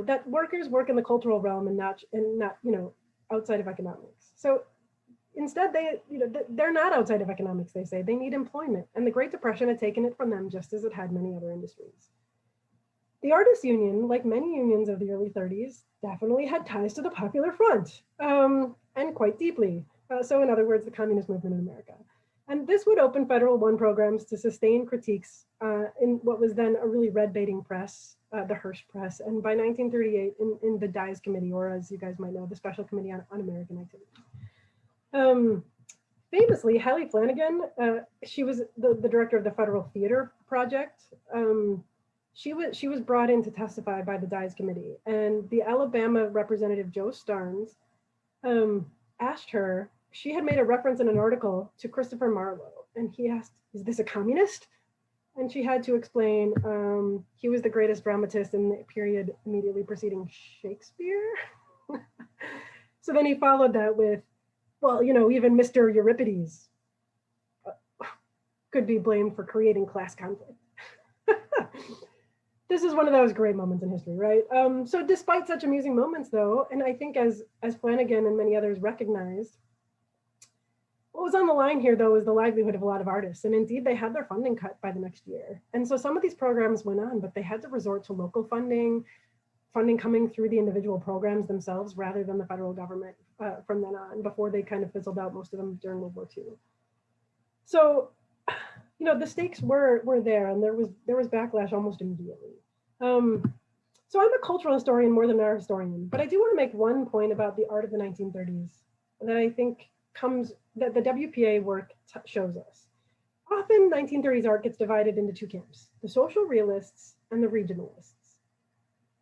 [SPEAKER 2] that workers work in the cultural realm and not outside of economics. So instead, they're not outside of economics, they say. They need employment, and the Great Depression had taken it from them just as it had many other industries. The Artists Union, like many unions of the early 30s, definitely had ties to the Popular Front, and quite deeply. So in other words, the communist movement in America. And this would open Federal One programs to sustain critiques in what was then a really red-baiting press, the Hearst Press, and by 1938 in the DIES Committee, or as you guys might know, the Special Committee on Un-American Activity. Famously, Hailie Flanigan, she was the director of the Federal Theater Project. She was brought in to testify by the DIES Committee, and the Alabama representative Joe Starnes asked her, she had made a reference in an article to Christopher Marlowe, and he asked, "Is this a communist?" And she had to explain he was the greatest dramatist in the period immediately preceding Shakespeare. So then he followed that with, well, even Mr. Euripides could be blamed for creating class conflict. This is one of those great moments in history, right? So despite such amusing moments though, and I think as Flanigan and many others recognized, what was on the line here, though, is the livelihood of a lot of artists. And indeed, they had their funding cut by the next year. And so some of these programs went on, but they had to resort to local funding coming through the individual programs themselves, rather than the federal government from then on, before they kind of fizzled out, most of them during World War II. So, the stakes were there, and there was backlash almost immediately. So I'm a cultural historian more than an art historian, but I do want to make one point about the art of the 1930s that I think that the WPA work shows us. Often 1930s art gets divided into two camps, the social realists and the regionalists.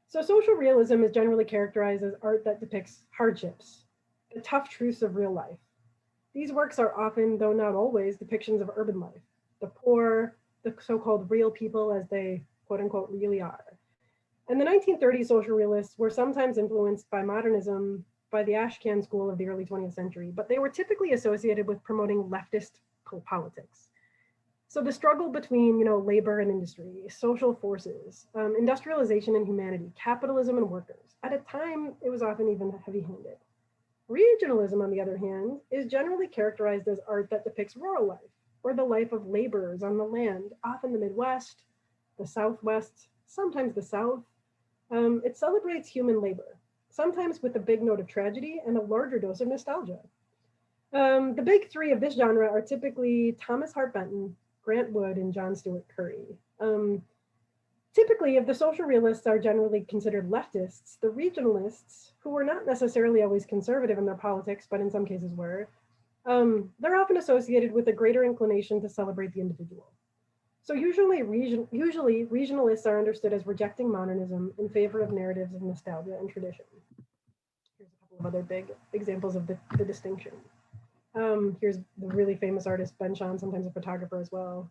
[SPEAKER 2] So social realism is generally characterized as art that depicts hardships, the tough truths of real life. These works are often, though not always, depictions of urban life, the poor, the so-called real people as they quote unquote really are. And the 1930s social realists were sometimes influenced by modernism, by the Ashcan school of the early 20th century, but they were typically associated with promoting leftist politics. So the struggle between, labor and industry, social forces, industrialization and humanity, capitalism and workers, at a time it was often even heavy-handed. Regionalism, on the other hand, is generally characterized as art that depicts rural life, or the life of laborers on the land, often the Midwest, the Southwest, sometimes the South. It celebrates human labor, sometimes with a big note of tragedy and a larger dose of nostalgia. The big three of this genre are typically Thomas Hart Benton, Grant Wood, and John Stewart Curry. Typically, if the social realists are generally considered leftists, the regionalists, who were not necessarily always conservative in their politics, but in some cases were, they're often associated with a greater inclination to celebrate the individual. So usually regionalists are understood as rejecting modernism in favor of narratives of nostalgia and tradition. Here's a couple of other big examples of the distinction. Here's the really famous artist Ben Shahn, sometimes a photographer as well,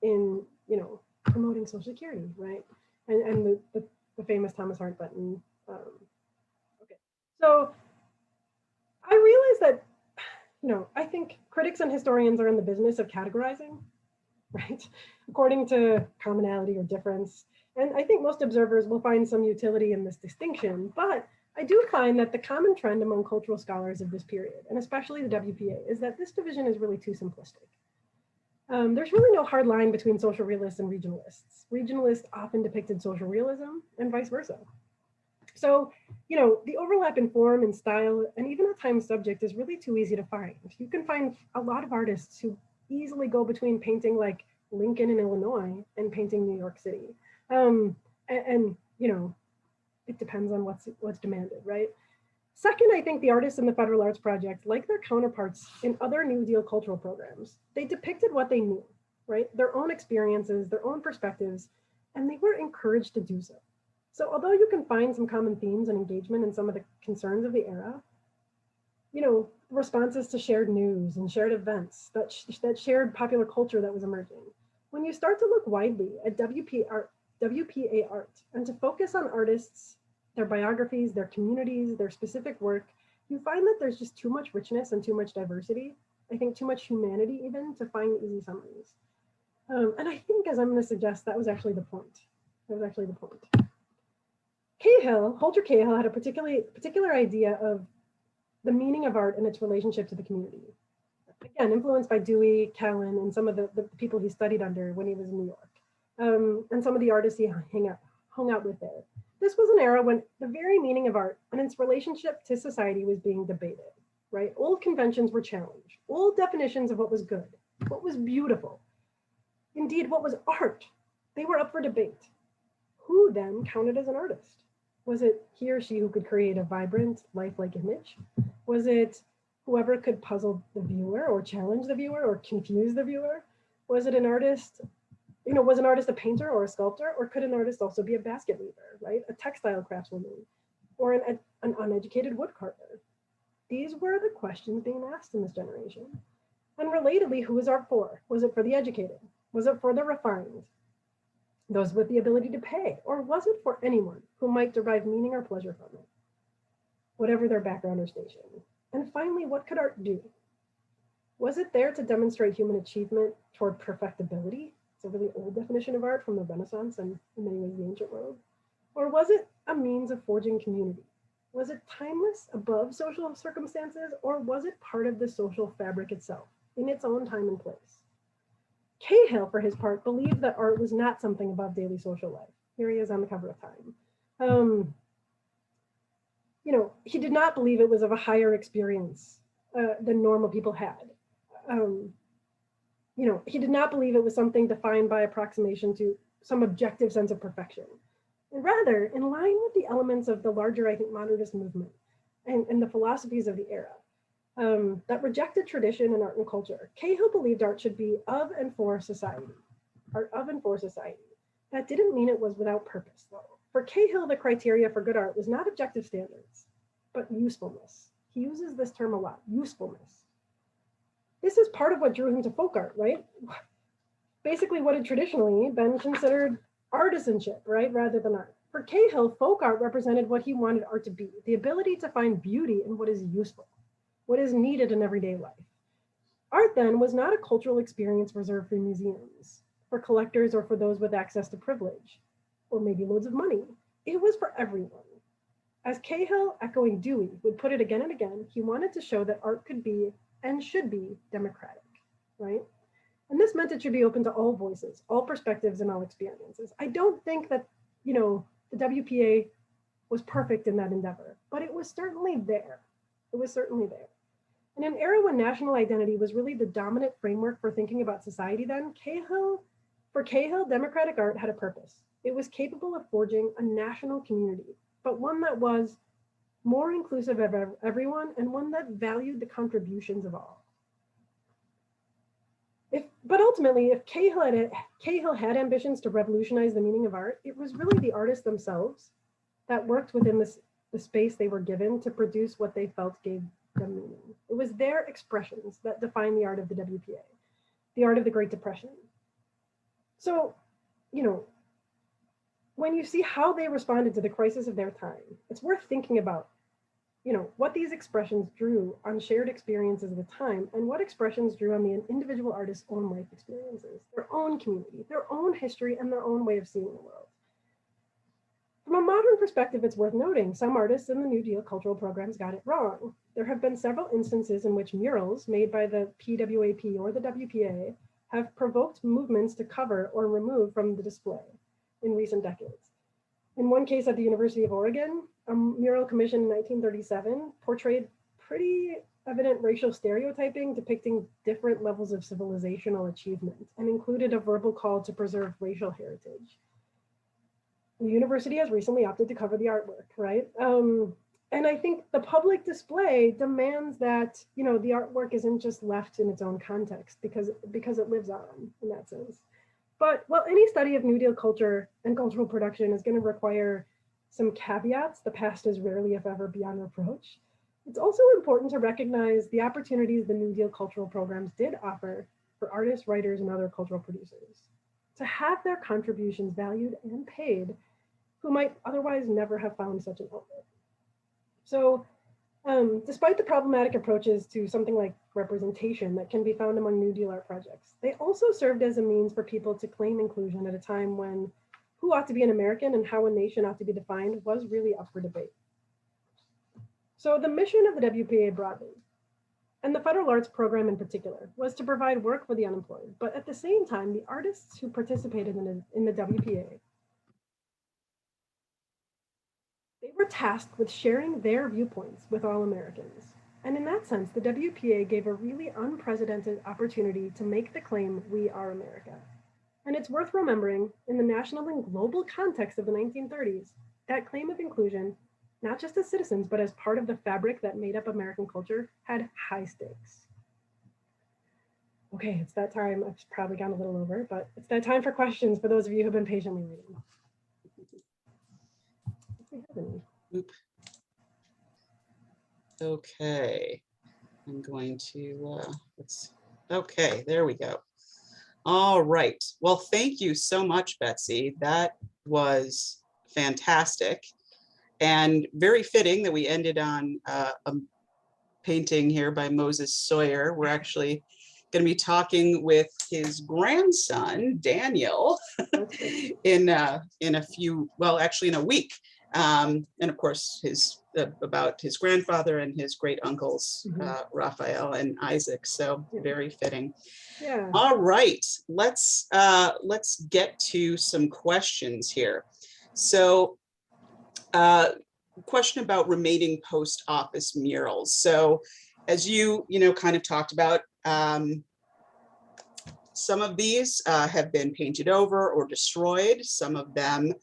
[SPEAKER 2] in promoting Social Security, right? And the famous Thomas Hart Benton. Okay, so I realize that I think critics and historians are in the business of categorizing, right? According to commonality or difference. And I think most observers will find some utility in this distinction, but I do find that the common trend among cultural scholars of this period, and especially the WPA, is that this division is really too simplistic. There's really no hard line between social realists and regionalists. Regionalists often depicted social realism and vice versa. So, the overlap in form and style, and even at times subject, is really too easy to find. You can find a lot of artists who easily go between painting like Lincoln in Illinois and painting New York City. It depends on what's demanded, right? Second, I think the artists in the Federal Arts Project, like their counterparts in other New Deal cultural programs, they depicted what they knew, right? Their own experiences, their own perspectives, and they were encouraged to do so. So although you can find some common themes and engagement in some of the concerns of the era, responses to shared news and shared events, that shared popular culture that was emerging. When you start to look widely at WPA art and to focus on artists, their biographies, their communities, their specific work, you find that there's just too much richness and too much diversity. I think too much humanity even to find easy summaries. And I think, as I'm going to suggest, that was actually the point. Holter Cahill had a particular idea of the meaning of art and its relationship to the community. Again, influenced by Dewey, Callan, and some of the people he studied under when he was in New York, and some of the artists he hung out with there. This was an era when the very meaning of art and its relationship to society was being debated, right? Old conventions were challenged. Old definitions of what was good, what was beautiful, indeed, what was art, they were up for debate. Who then counted as an artist? Was it he or she who could create a vibrant, lifelike image? Was it whoever could puzzle the viewer or challenge the viewer or confuse the viewer? Was it an artist? Was an artist a painter or a sculptor, or could an artist also be a basket weaver, right? A textile craftswoman, or an uneducated woodcarver? These were the questions being asked in this generation. And relatedly, who is art for? Was it for the educated? Was it for the refined? Those with the ability to pay? Or was it for anyone who might derive meaning or pleasure from it, whatever their background or station? And finally, what could art do? Was it there to demonstrate human achievement toward perfectibility? It's a really old definition of art from the Renaissance and in many ways the ancient world. Or was it a means of forging community? Was it timeless, above social circumstances, or was it part of the social fabric itself, in its own time and place? Cahill, for his part, believed that art was not something above daily social life. Here he is on the cover of Time. He did not believe it was of a higher experience than normal people had. He did not believe it was something defined by approximation to some objective sense of perfection. And rather, in line with the elements of the larger, I think, modernist movement and the philosophies of the era, that rejected tradition and art and culture, Cahill believed art should be of and for society. Art of and for society. That didn't mean it was without purpose, though. For Cahill, the criteria for good art was not objective standards, but usefulness. He uses this term a lot, usefulness. This is part of what drew him to folk art, right? basically what had traditionally been considered artisanship, right, rather than art. For Cahill, folk art represented what he wanted art to be, the ability to find beauty in what is useful, what is needed in everyday life. Art then was not a cultural experience reserved for museums, for collectors, or for those with access to privilege, or maybe loads of money. It was for everyone. As Cahill, echoing Dewey, would put it again and again, he wanted to show that art could be and should be democratic, right? And this meant it should be open to all voices, all perspectives, and all experiences. I don't think that, the WPA was perfect in that endeavor, but it was certainly there. It was certainly there. In an era when national identity was really the dominant framework for thinking about society then, for Cahill, democratic art had a purpose. It was capable of forging a national community, but one that was more inclusive of everyone and one that valued the contributions of all. But ultimately, if Cahill had ambitions to revolutionize the meaning of art, it was really the artists themselves that worked within the space they were given to produce what they felt gave them meaning. It was their expressions that defined the art of the WPA, the art of the Great Depression. So, when you see how they responded to the crisis of their time, it's worth thinking about, what these expressions drew on shared experiences of the time and what expressions drew on the individual artist's own life experiences, their own community, their own history, and their own way of seeing the world. From a modern perspective, it's worth noting some artists in the New Deal cultural programs got it wrong. There have been several instances in which murals made by the PWAP or the WPA have provoked movements to cover or remove from the display in recent decades. In one case at the University of Oregon, a mural commissioned in 1937 portrayed pretty evident racial stereotyping depicting different levels of civilizational achievement and included a verbal call to preserve racial heritage. The university has recently opted to cover the artwork, right? And I think the public display demands that, the artwork isn't just left in its own context because it lives on in that sense. But while any study of New Deal culture and cultural production is going to require some caveats, the past is rarely, if ever, beyond reproach, it's also important to recognize the opportunities the New Deal cultural programs did offer for artists, writers, and other cultural producers to have their contributions valued and paid who might otherwise never have found such an outlet. So despite the problematic approaches to something like representation that can be found among New Deal art projects, they also served as a means for people to claim inclusion at a time when who ought to be an American and how a nation ought to be defined was really up for debate. So the mission of the WPA broadly, and the federal arts program in particular, was to provide work for the unemployed, but at the same time, the artists who participated in the WPA, they were tasked with sharing their viewpoints with all Americans. And in that sense, the WPA gave a really unprecedented opportunity to make the claim, "We are America." And it's worth remembering, in the national and global context of the 1930s, that claim of inclusion, not just as citizens, but as part of the fabric that made up American culture, had high stakes. Okay, it's that time. I've probably gone a little over, but it's that time for questions for those of you who've been patiently waiting. If we have any.
[SPEAKER 1] Oop. Okay, I'm going to, okay, there we go. All right, well, thank you so much, Betsy. That was fantastic and very fitting that we ended on a painting here by Moses Sawyer. We're actually going to be talking with his grandson, Daniel, in a few, well, actually in a week. And of course, about his grandfather and his great uncles, Raphael and Isaac. So very fitting.
[SPEAKER 2] Yeah.
[SPEAKER 1] All right, let's get to some questions here. So, question about remaining post office murals. So, as you kind of talked about, some of these have been painted over or destroyed. Some of them,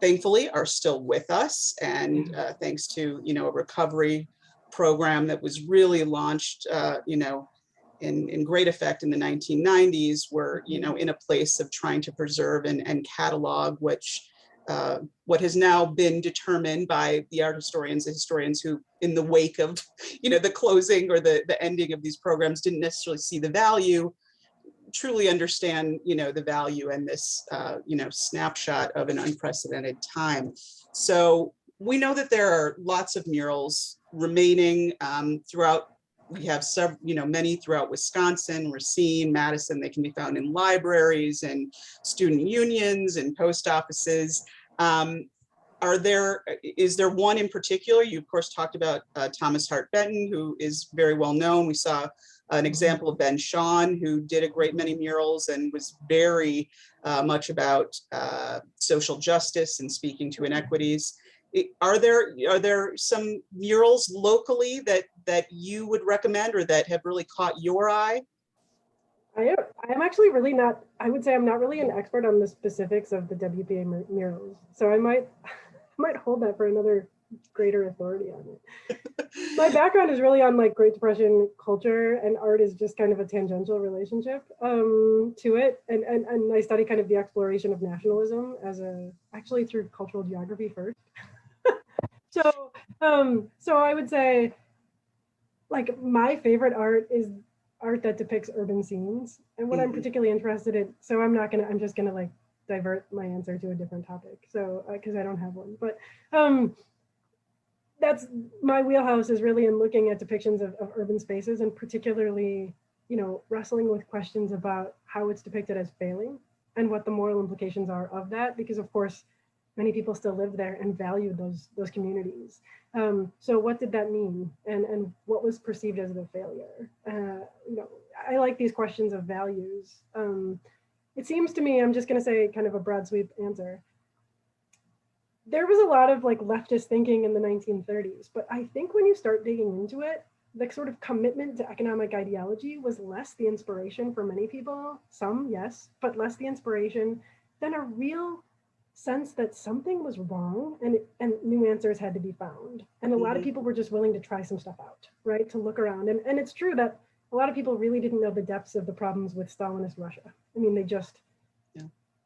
[SPEAKER 1] thankfully, are still with us, and thanks to a recovery program that was really launched in great effect in the 1990s, we're in a place of trying to preserve and catalog what has now been determined by the art historians, the historians who, in the wake of the closing or the ending of these programs, didn't necessarily see the value. truly understand, the value in this, snapshot of an unprecedented time. So we know that there are lots of murals remaining throughout. We have several, many throughout Wisconsin, Racine, Madison. They can be found in libraries and student unions and post offices. Is there one in particular? You of course talked about Thomas Hart Benton, who is very well known. We saw an example of Ben Shawn, who did a great many murals and was very much about social justice and speaking to inequities. Are there some murals locally that you would recommend or that have really caught your eye?
[SPEAKER 2] I'm actually really not, I would say I'm not really an expert on the specifics of the WPA murals. So I might hold that for another greater authority on it. My background is really on like Great Depression culture, and art is just kind of a tangential relationship to it. And I study kind of the exploration of nationalism actually through cultural geography first. So I would say like my favorite art is art that depicts urban scenes, and what I'm particularly interested in. So I'm just gonna like divert my answer to a different topic. So because I don't have one, but that's my wheelhouse is really in looking at depictions of urban spaces, and particularly, wrestling with questions about how it's depicted as failing and what the moral implications are of that, because of course, many people still live there and value those communities. So what did that mean? And what was perceived as the failure? I like these questions of values. It seems to me, I'm just gonna say kind of a broad sweep answer. There was a lot of like leftist thinking in the 1930s, but I think when you start digging into it, the sort of commitment to economic ideology was less the inspiration for many people, some yes, but less the inspiration than a real sense that something was wrong and new answers had to be found. And a lot of people were just willing to try some stuff out, right? To look around. And it's true that a lot of people really didn't know the depths of the problems with Stalinist Russia. I mean,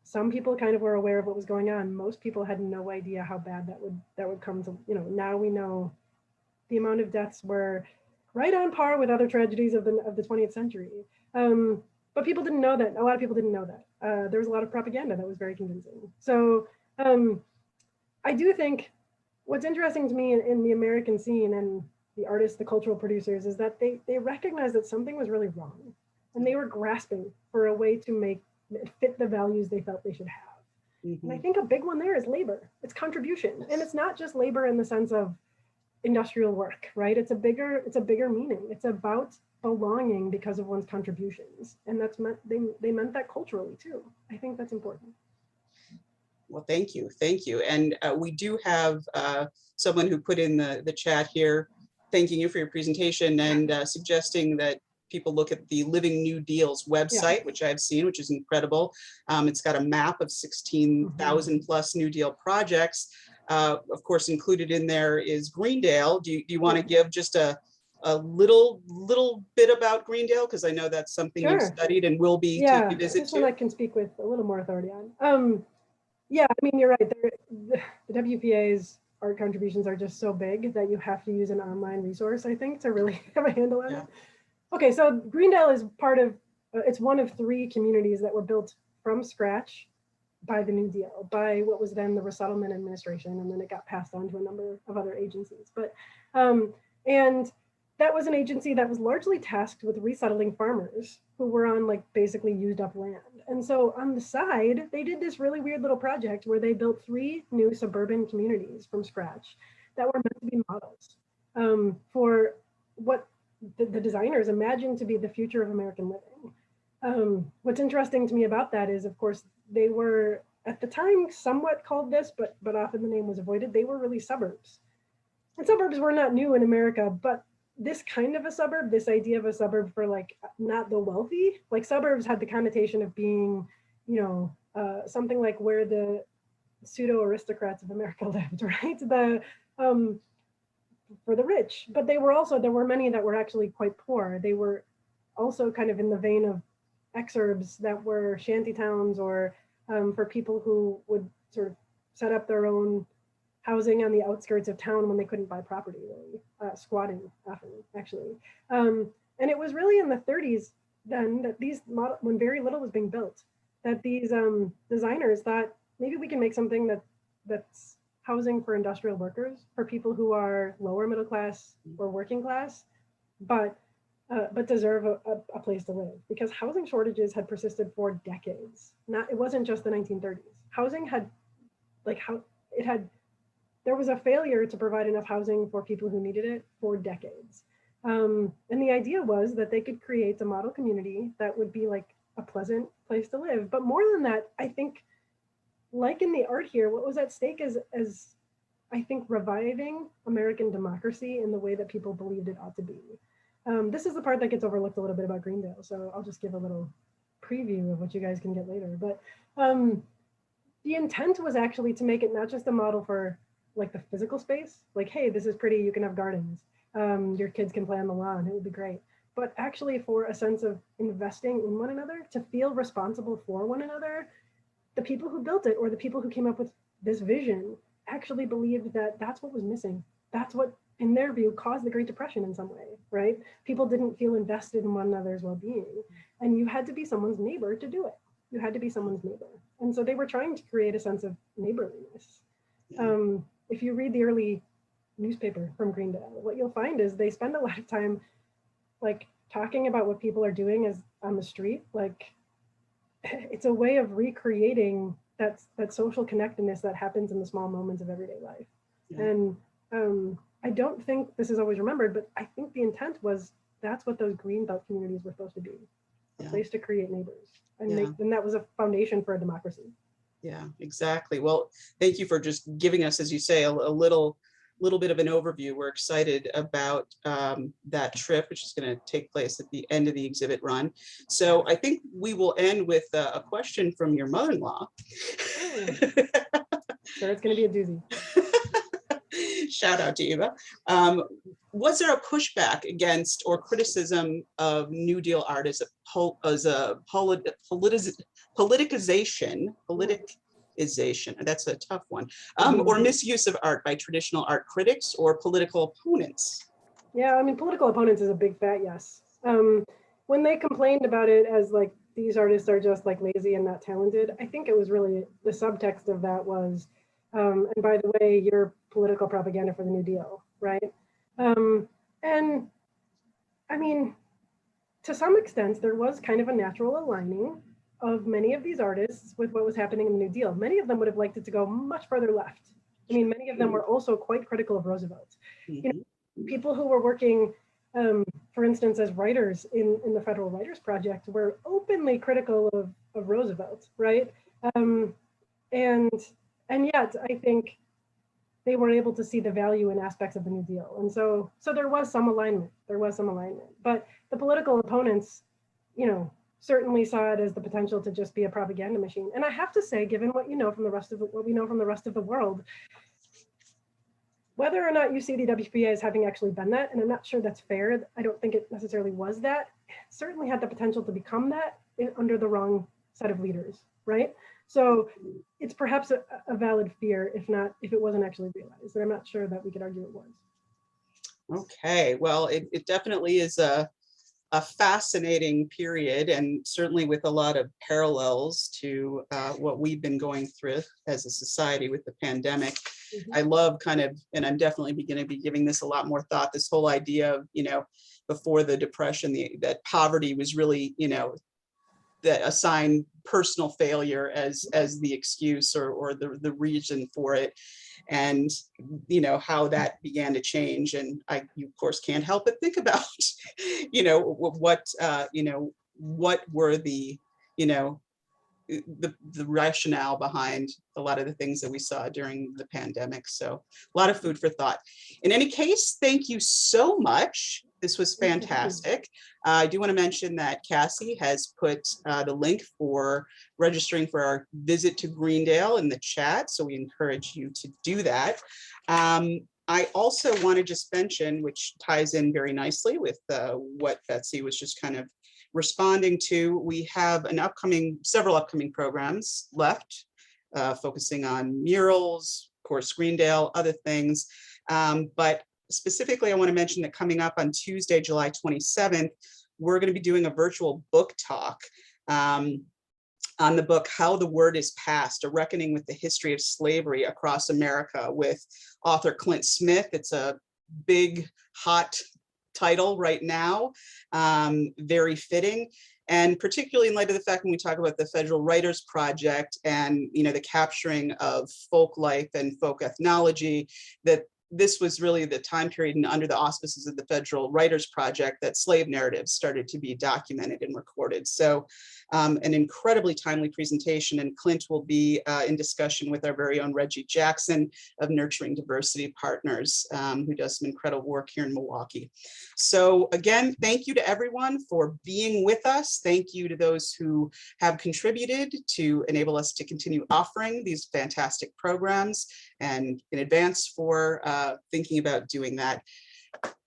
[SPEAKER 2] some people kind of were aware of what was going on. Most people had no idea how bad that would come to, now we know the amount of deaths were right on par with other tragedies of the 20th century. But people didn't know that. A lot of people didn't know that. There was a lot of propaganda that was very convincing. So I do think what's interesting to me in the American scene and the artists, the cultural producers, is that they recognize that something was really wrong. And they were grasping for a way to make it fit the values they felt they should have. And I think a big one there is labor. It's contribution. And it's not just labor in the sense of industrial work, right? It's a bigger meaning. It's about belonging because of one's contributions. And that's they meant that culturally too. I think that's important.
[SPEAKER 1] Well, thank you. And we do have someone who put in the chat here, thanking you for your presentation and suggesting that people look at the Living New Deal's website, which I've seen, which is incredible. It's got a map of 16,000 plus New Deal projects. Of course, included in there is Greendale. Do you want to give just a little bit about Greendale? Because I know that's something you've studied and will be taking a visit
[SPEAKER 2] this one I can speak with a little more authority on. Yeah, I mean, you're right. The WPA's art contributions are just so big that you have to use an online resource, I think, to really have a handle on it. Okay, so Greendale is it's one of 3 communities that were built from scratch by the New Deal, by what was then the Resettlement Administration, and then it got passed on to a number of other agencies. But and that was an agency that was largely tasked with resettling farmers who were on like basically used up land. And so on the side, they did this really weird little project where they built 3 new suburban communities from scratch that were meant to be models for what the designers imagined to be the future of American living. What's interesting to me about that is, of course, they were at the time somewhat called this, but often the name was avoided. They were really suburbs. And suburbs were not new in America, but this kind of a suburb, this idea of a suburb for like not the wealthy, like suburbs had the connotation of being, something like where the pseudo aristocrats of America lived, right? For the rich, but there were many that were actually quite poor. They were also kind of in the vein of exurbs that were shantytowns, or for people who would sort of set up their own housing on the outskirts of town when they couldn't buy property, really, squatting often, actually. And it was really in the 30s then that when very little was being built, that these designers thought maybe we can make something that's housing for industrial workers, for people who are lower middle class or working class, but deserve a place to live, because housing shortages had persisted for decades. It wasn't just the 1930s. Housing had, there was a failure to provide enough housing for people who needed it for decades. And the idea was that they could create a model community that would be like a pleasant place to live. But more than that, I think, like in the art here, what was at stake is I think, reviving American democracy in the way that people believed it ought to be. This is the part that gets overlooked a little bit about Greendale, so I'll just give a little preview of what you guys can get later. But the intent was actually to make it not just a model for like the physical space, like, hey, this is pretty, you can have gardens, your kids can play on the lawn, it would be great. But actually for a sense of investing in one another, to feel responsible for one another. The people who built it, or the people who came up with this vision, actually believed that that's what was missing. That's what, in their view, caused the Great Depression in some way, right? People didn't feel invested in one another's well-being, and you had to be someone's neighbor to do it. You had to be someone's neighbor. And so they were trying to create a sense of neighborliness. If you read the early newspaper from Greendale, what you'll find is they spend a lot of time like talking about what people are doing as on the street. Like, it's a way of recreating that social connectedness that happens in the small moments of everyday life. Yeah. And I don't think this is always remembered, but I think the intent was that's what those green belt communities were supposed to be, a place to create neighbors. And that was a foundation for a democracy.
[SPEAKER 1] Yeah, exactly. Well, thank you for just giving us, as you say, a little bit of an overview. We're excited about that trip, which is going to take place at the end of the exhibit run. So I think we will end with a question from your mother-in-law.
[SPEAKER 2] Sure, it's going to be a doozy.
[SPEAKER 1] Shout out to Eva. Was there a pushback against or criticism of New Deal art as a politicization, that's a tough one, or misuse of art by traditional art critics or political opponents?
[SPEAKER 2] Yeah, I mean, political opponents is a big fat yes. When they complained about it as like, these artists are just like lazy and not talented, I think it was really, the subtext of that was, and by the way, you're political propaganda for the New Deal, right? And I mean, to some extent, there was kind of a natural aligning of many of these artists with what was happening in the New Deal. Many of them would have liked it to go much further left. I mean, many of them were also quite critical of Roosevelt. You know, people who were working, for instance, as writers in the Federal Writers Project were openly critical of Roosevelt, right? And yet, I think they were able to see the value in aspects of the New Deal. And so there was some alignment. But the political opponents, you know, certainly saw it as the potential to just be a propaganda machine. And I have to say, given what we know from the rest of the world, whether or not you see the WPA as having actually been that, and I'm not sure that's fair, I don't think it necessarily was that, it certainly had the potential to become that under the wrong set of leaders, right? So it's perhaps a valid fear, if it wasn't actually realized, and I'm not sure that we could argue it was.
[SPEAKER 1] Okay, well, it definitely is a fascinating period, and certainly with a lot of parallels to what we've been going through as a society with the pandemic. I love and I'm definitely going to be giving this a lot more thought, this whole idea of, you know, before the Depression, that poverty was really, you know, that assigned personal failure as the excuse or the reason for it. And, you know, how that began to change. And you of course can't help but think about, you know, what were the, you know, the rationale behind a lot of the things that we saw during the pandemic. So a lot of food for thought. In any case, thank you so much. This was fantastic. I do want to mention that Cassie has put the link for registering for our visit to Greendale in the chat, so we encourage you to do that. I also want to just mention, which ties in very nicely with what Betsy was just kind of responding to, we have several upcoming programs left, focusing on murals, of course, Greendale, other things, but specifically, I want to mention that coming up on Tuesday, July 27th, we're going to be doing a virtual book talk on the book, How the Word is Passed, A Reckoning with the History of Slavery Across America with author Clint Smith. It's a big, hot title right now, very fitting. And particularly in light of the fact when we talk about the Federal Writers Project and, you know, the capturing of folk life and folk ethnology, that this was really the time period and under the auspices of the Federal Writers Project that slave narratives started to be documented and recorded. So an incredibly timely presentation, and Clint will be in discussion with our very own Reggie Jackson of Nurturing Diversity Partners, who does some incredible work here in Milwaukee. So again, thank you to everyone for being with us. Thank you to those who have contributed to enable us to continue offering these fantastic programs, and in advance for thinking about doing that.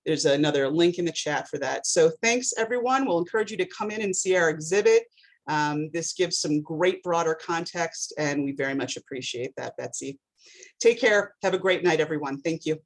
[SPEAKER 1] There's another link in the chat for that. So thanks everyone. We'll encourage you to come in and see our exhibit. This gives some great broader context, and we very much appreciate that, Betsy. Take care. Have a great night, everyone. Thank you.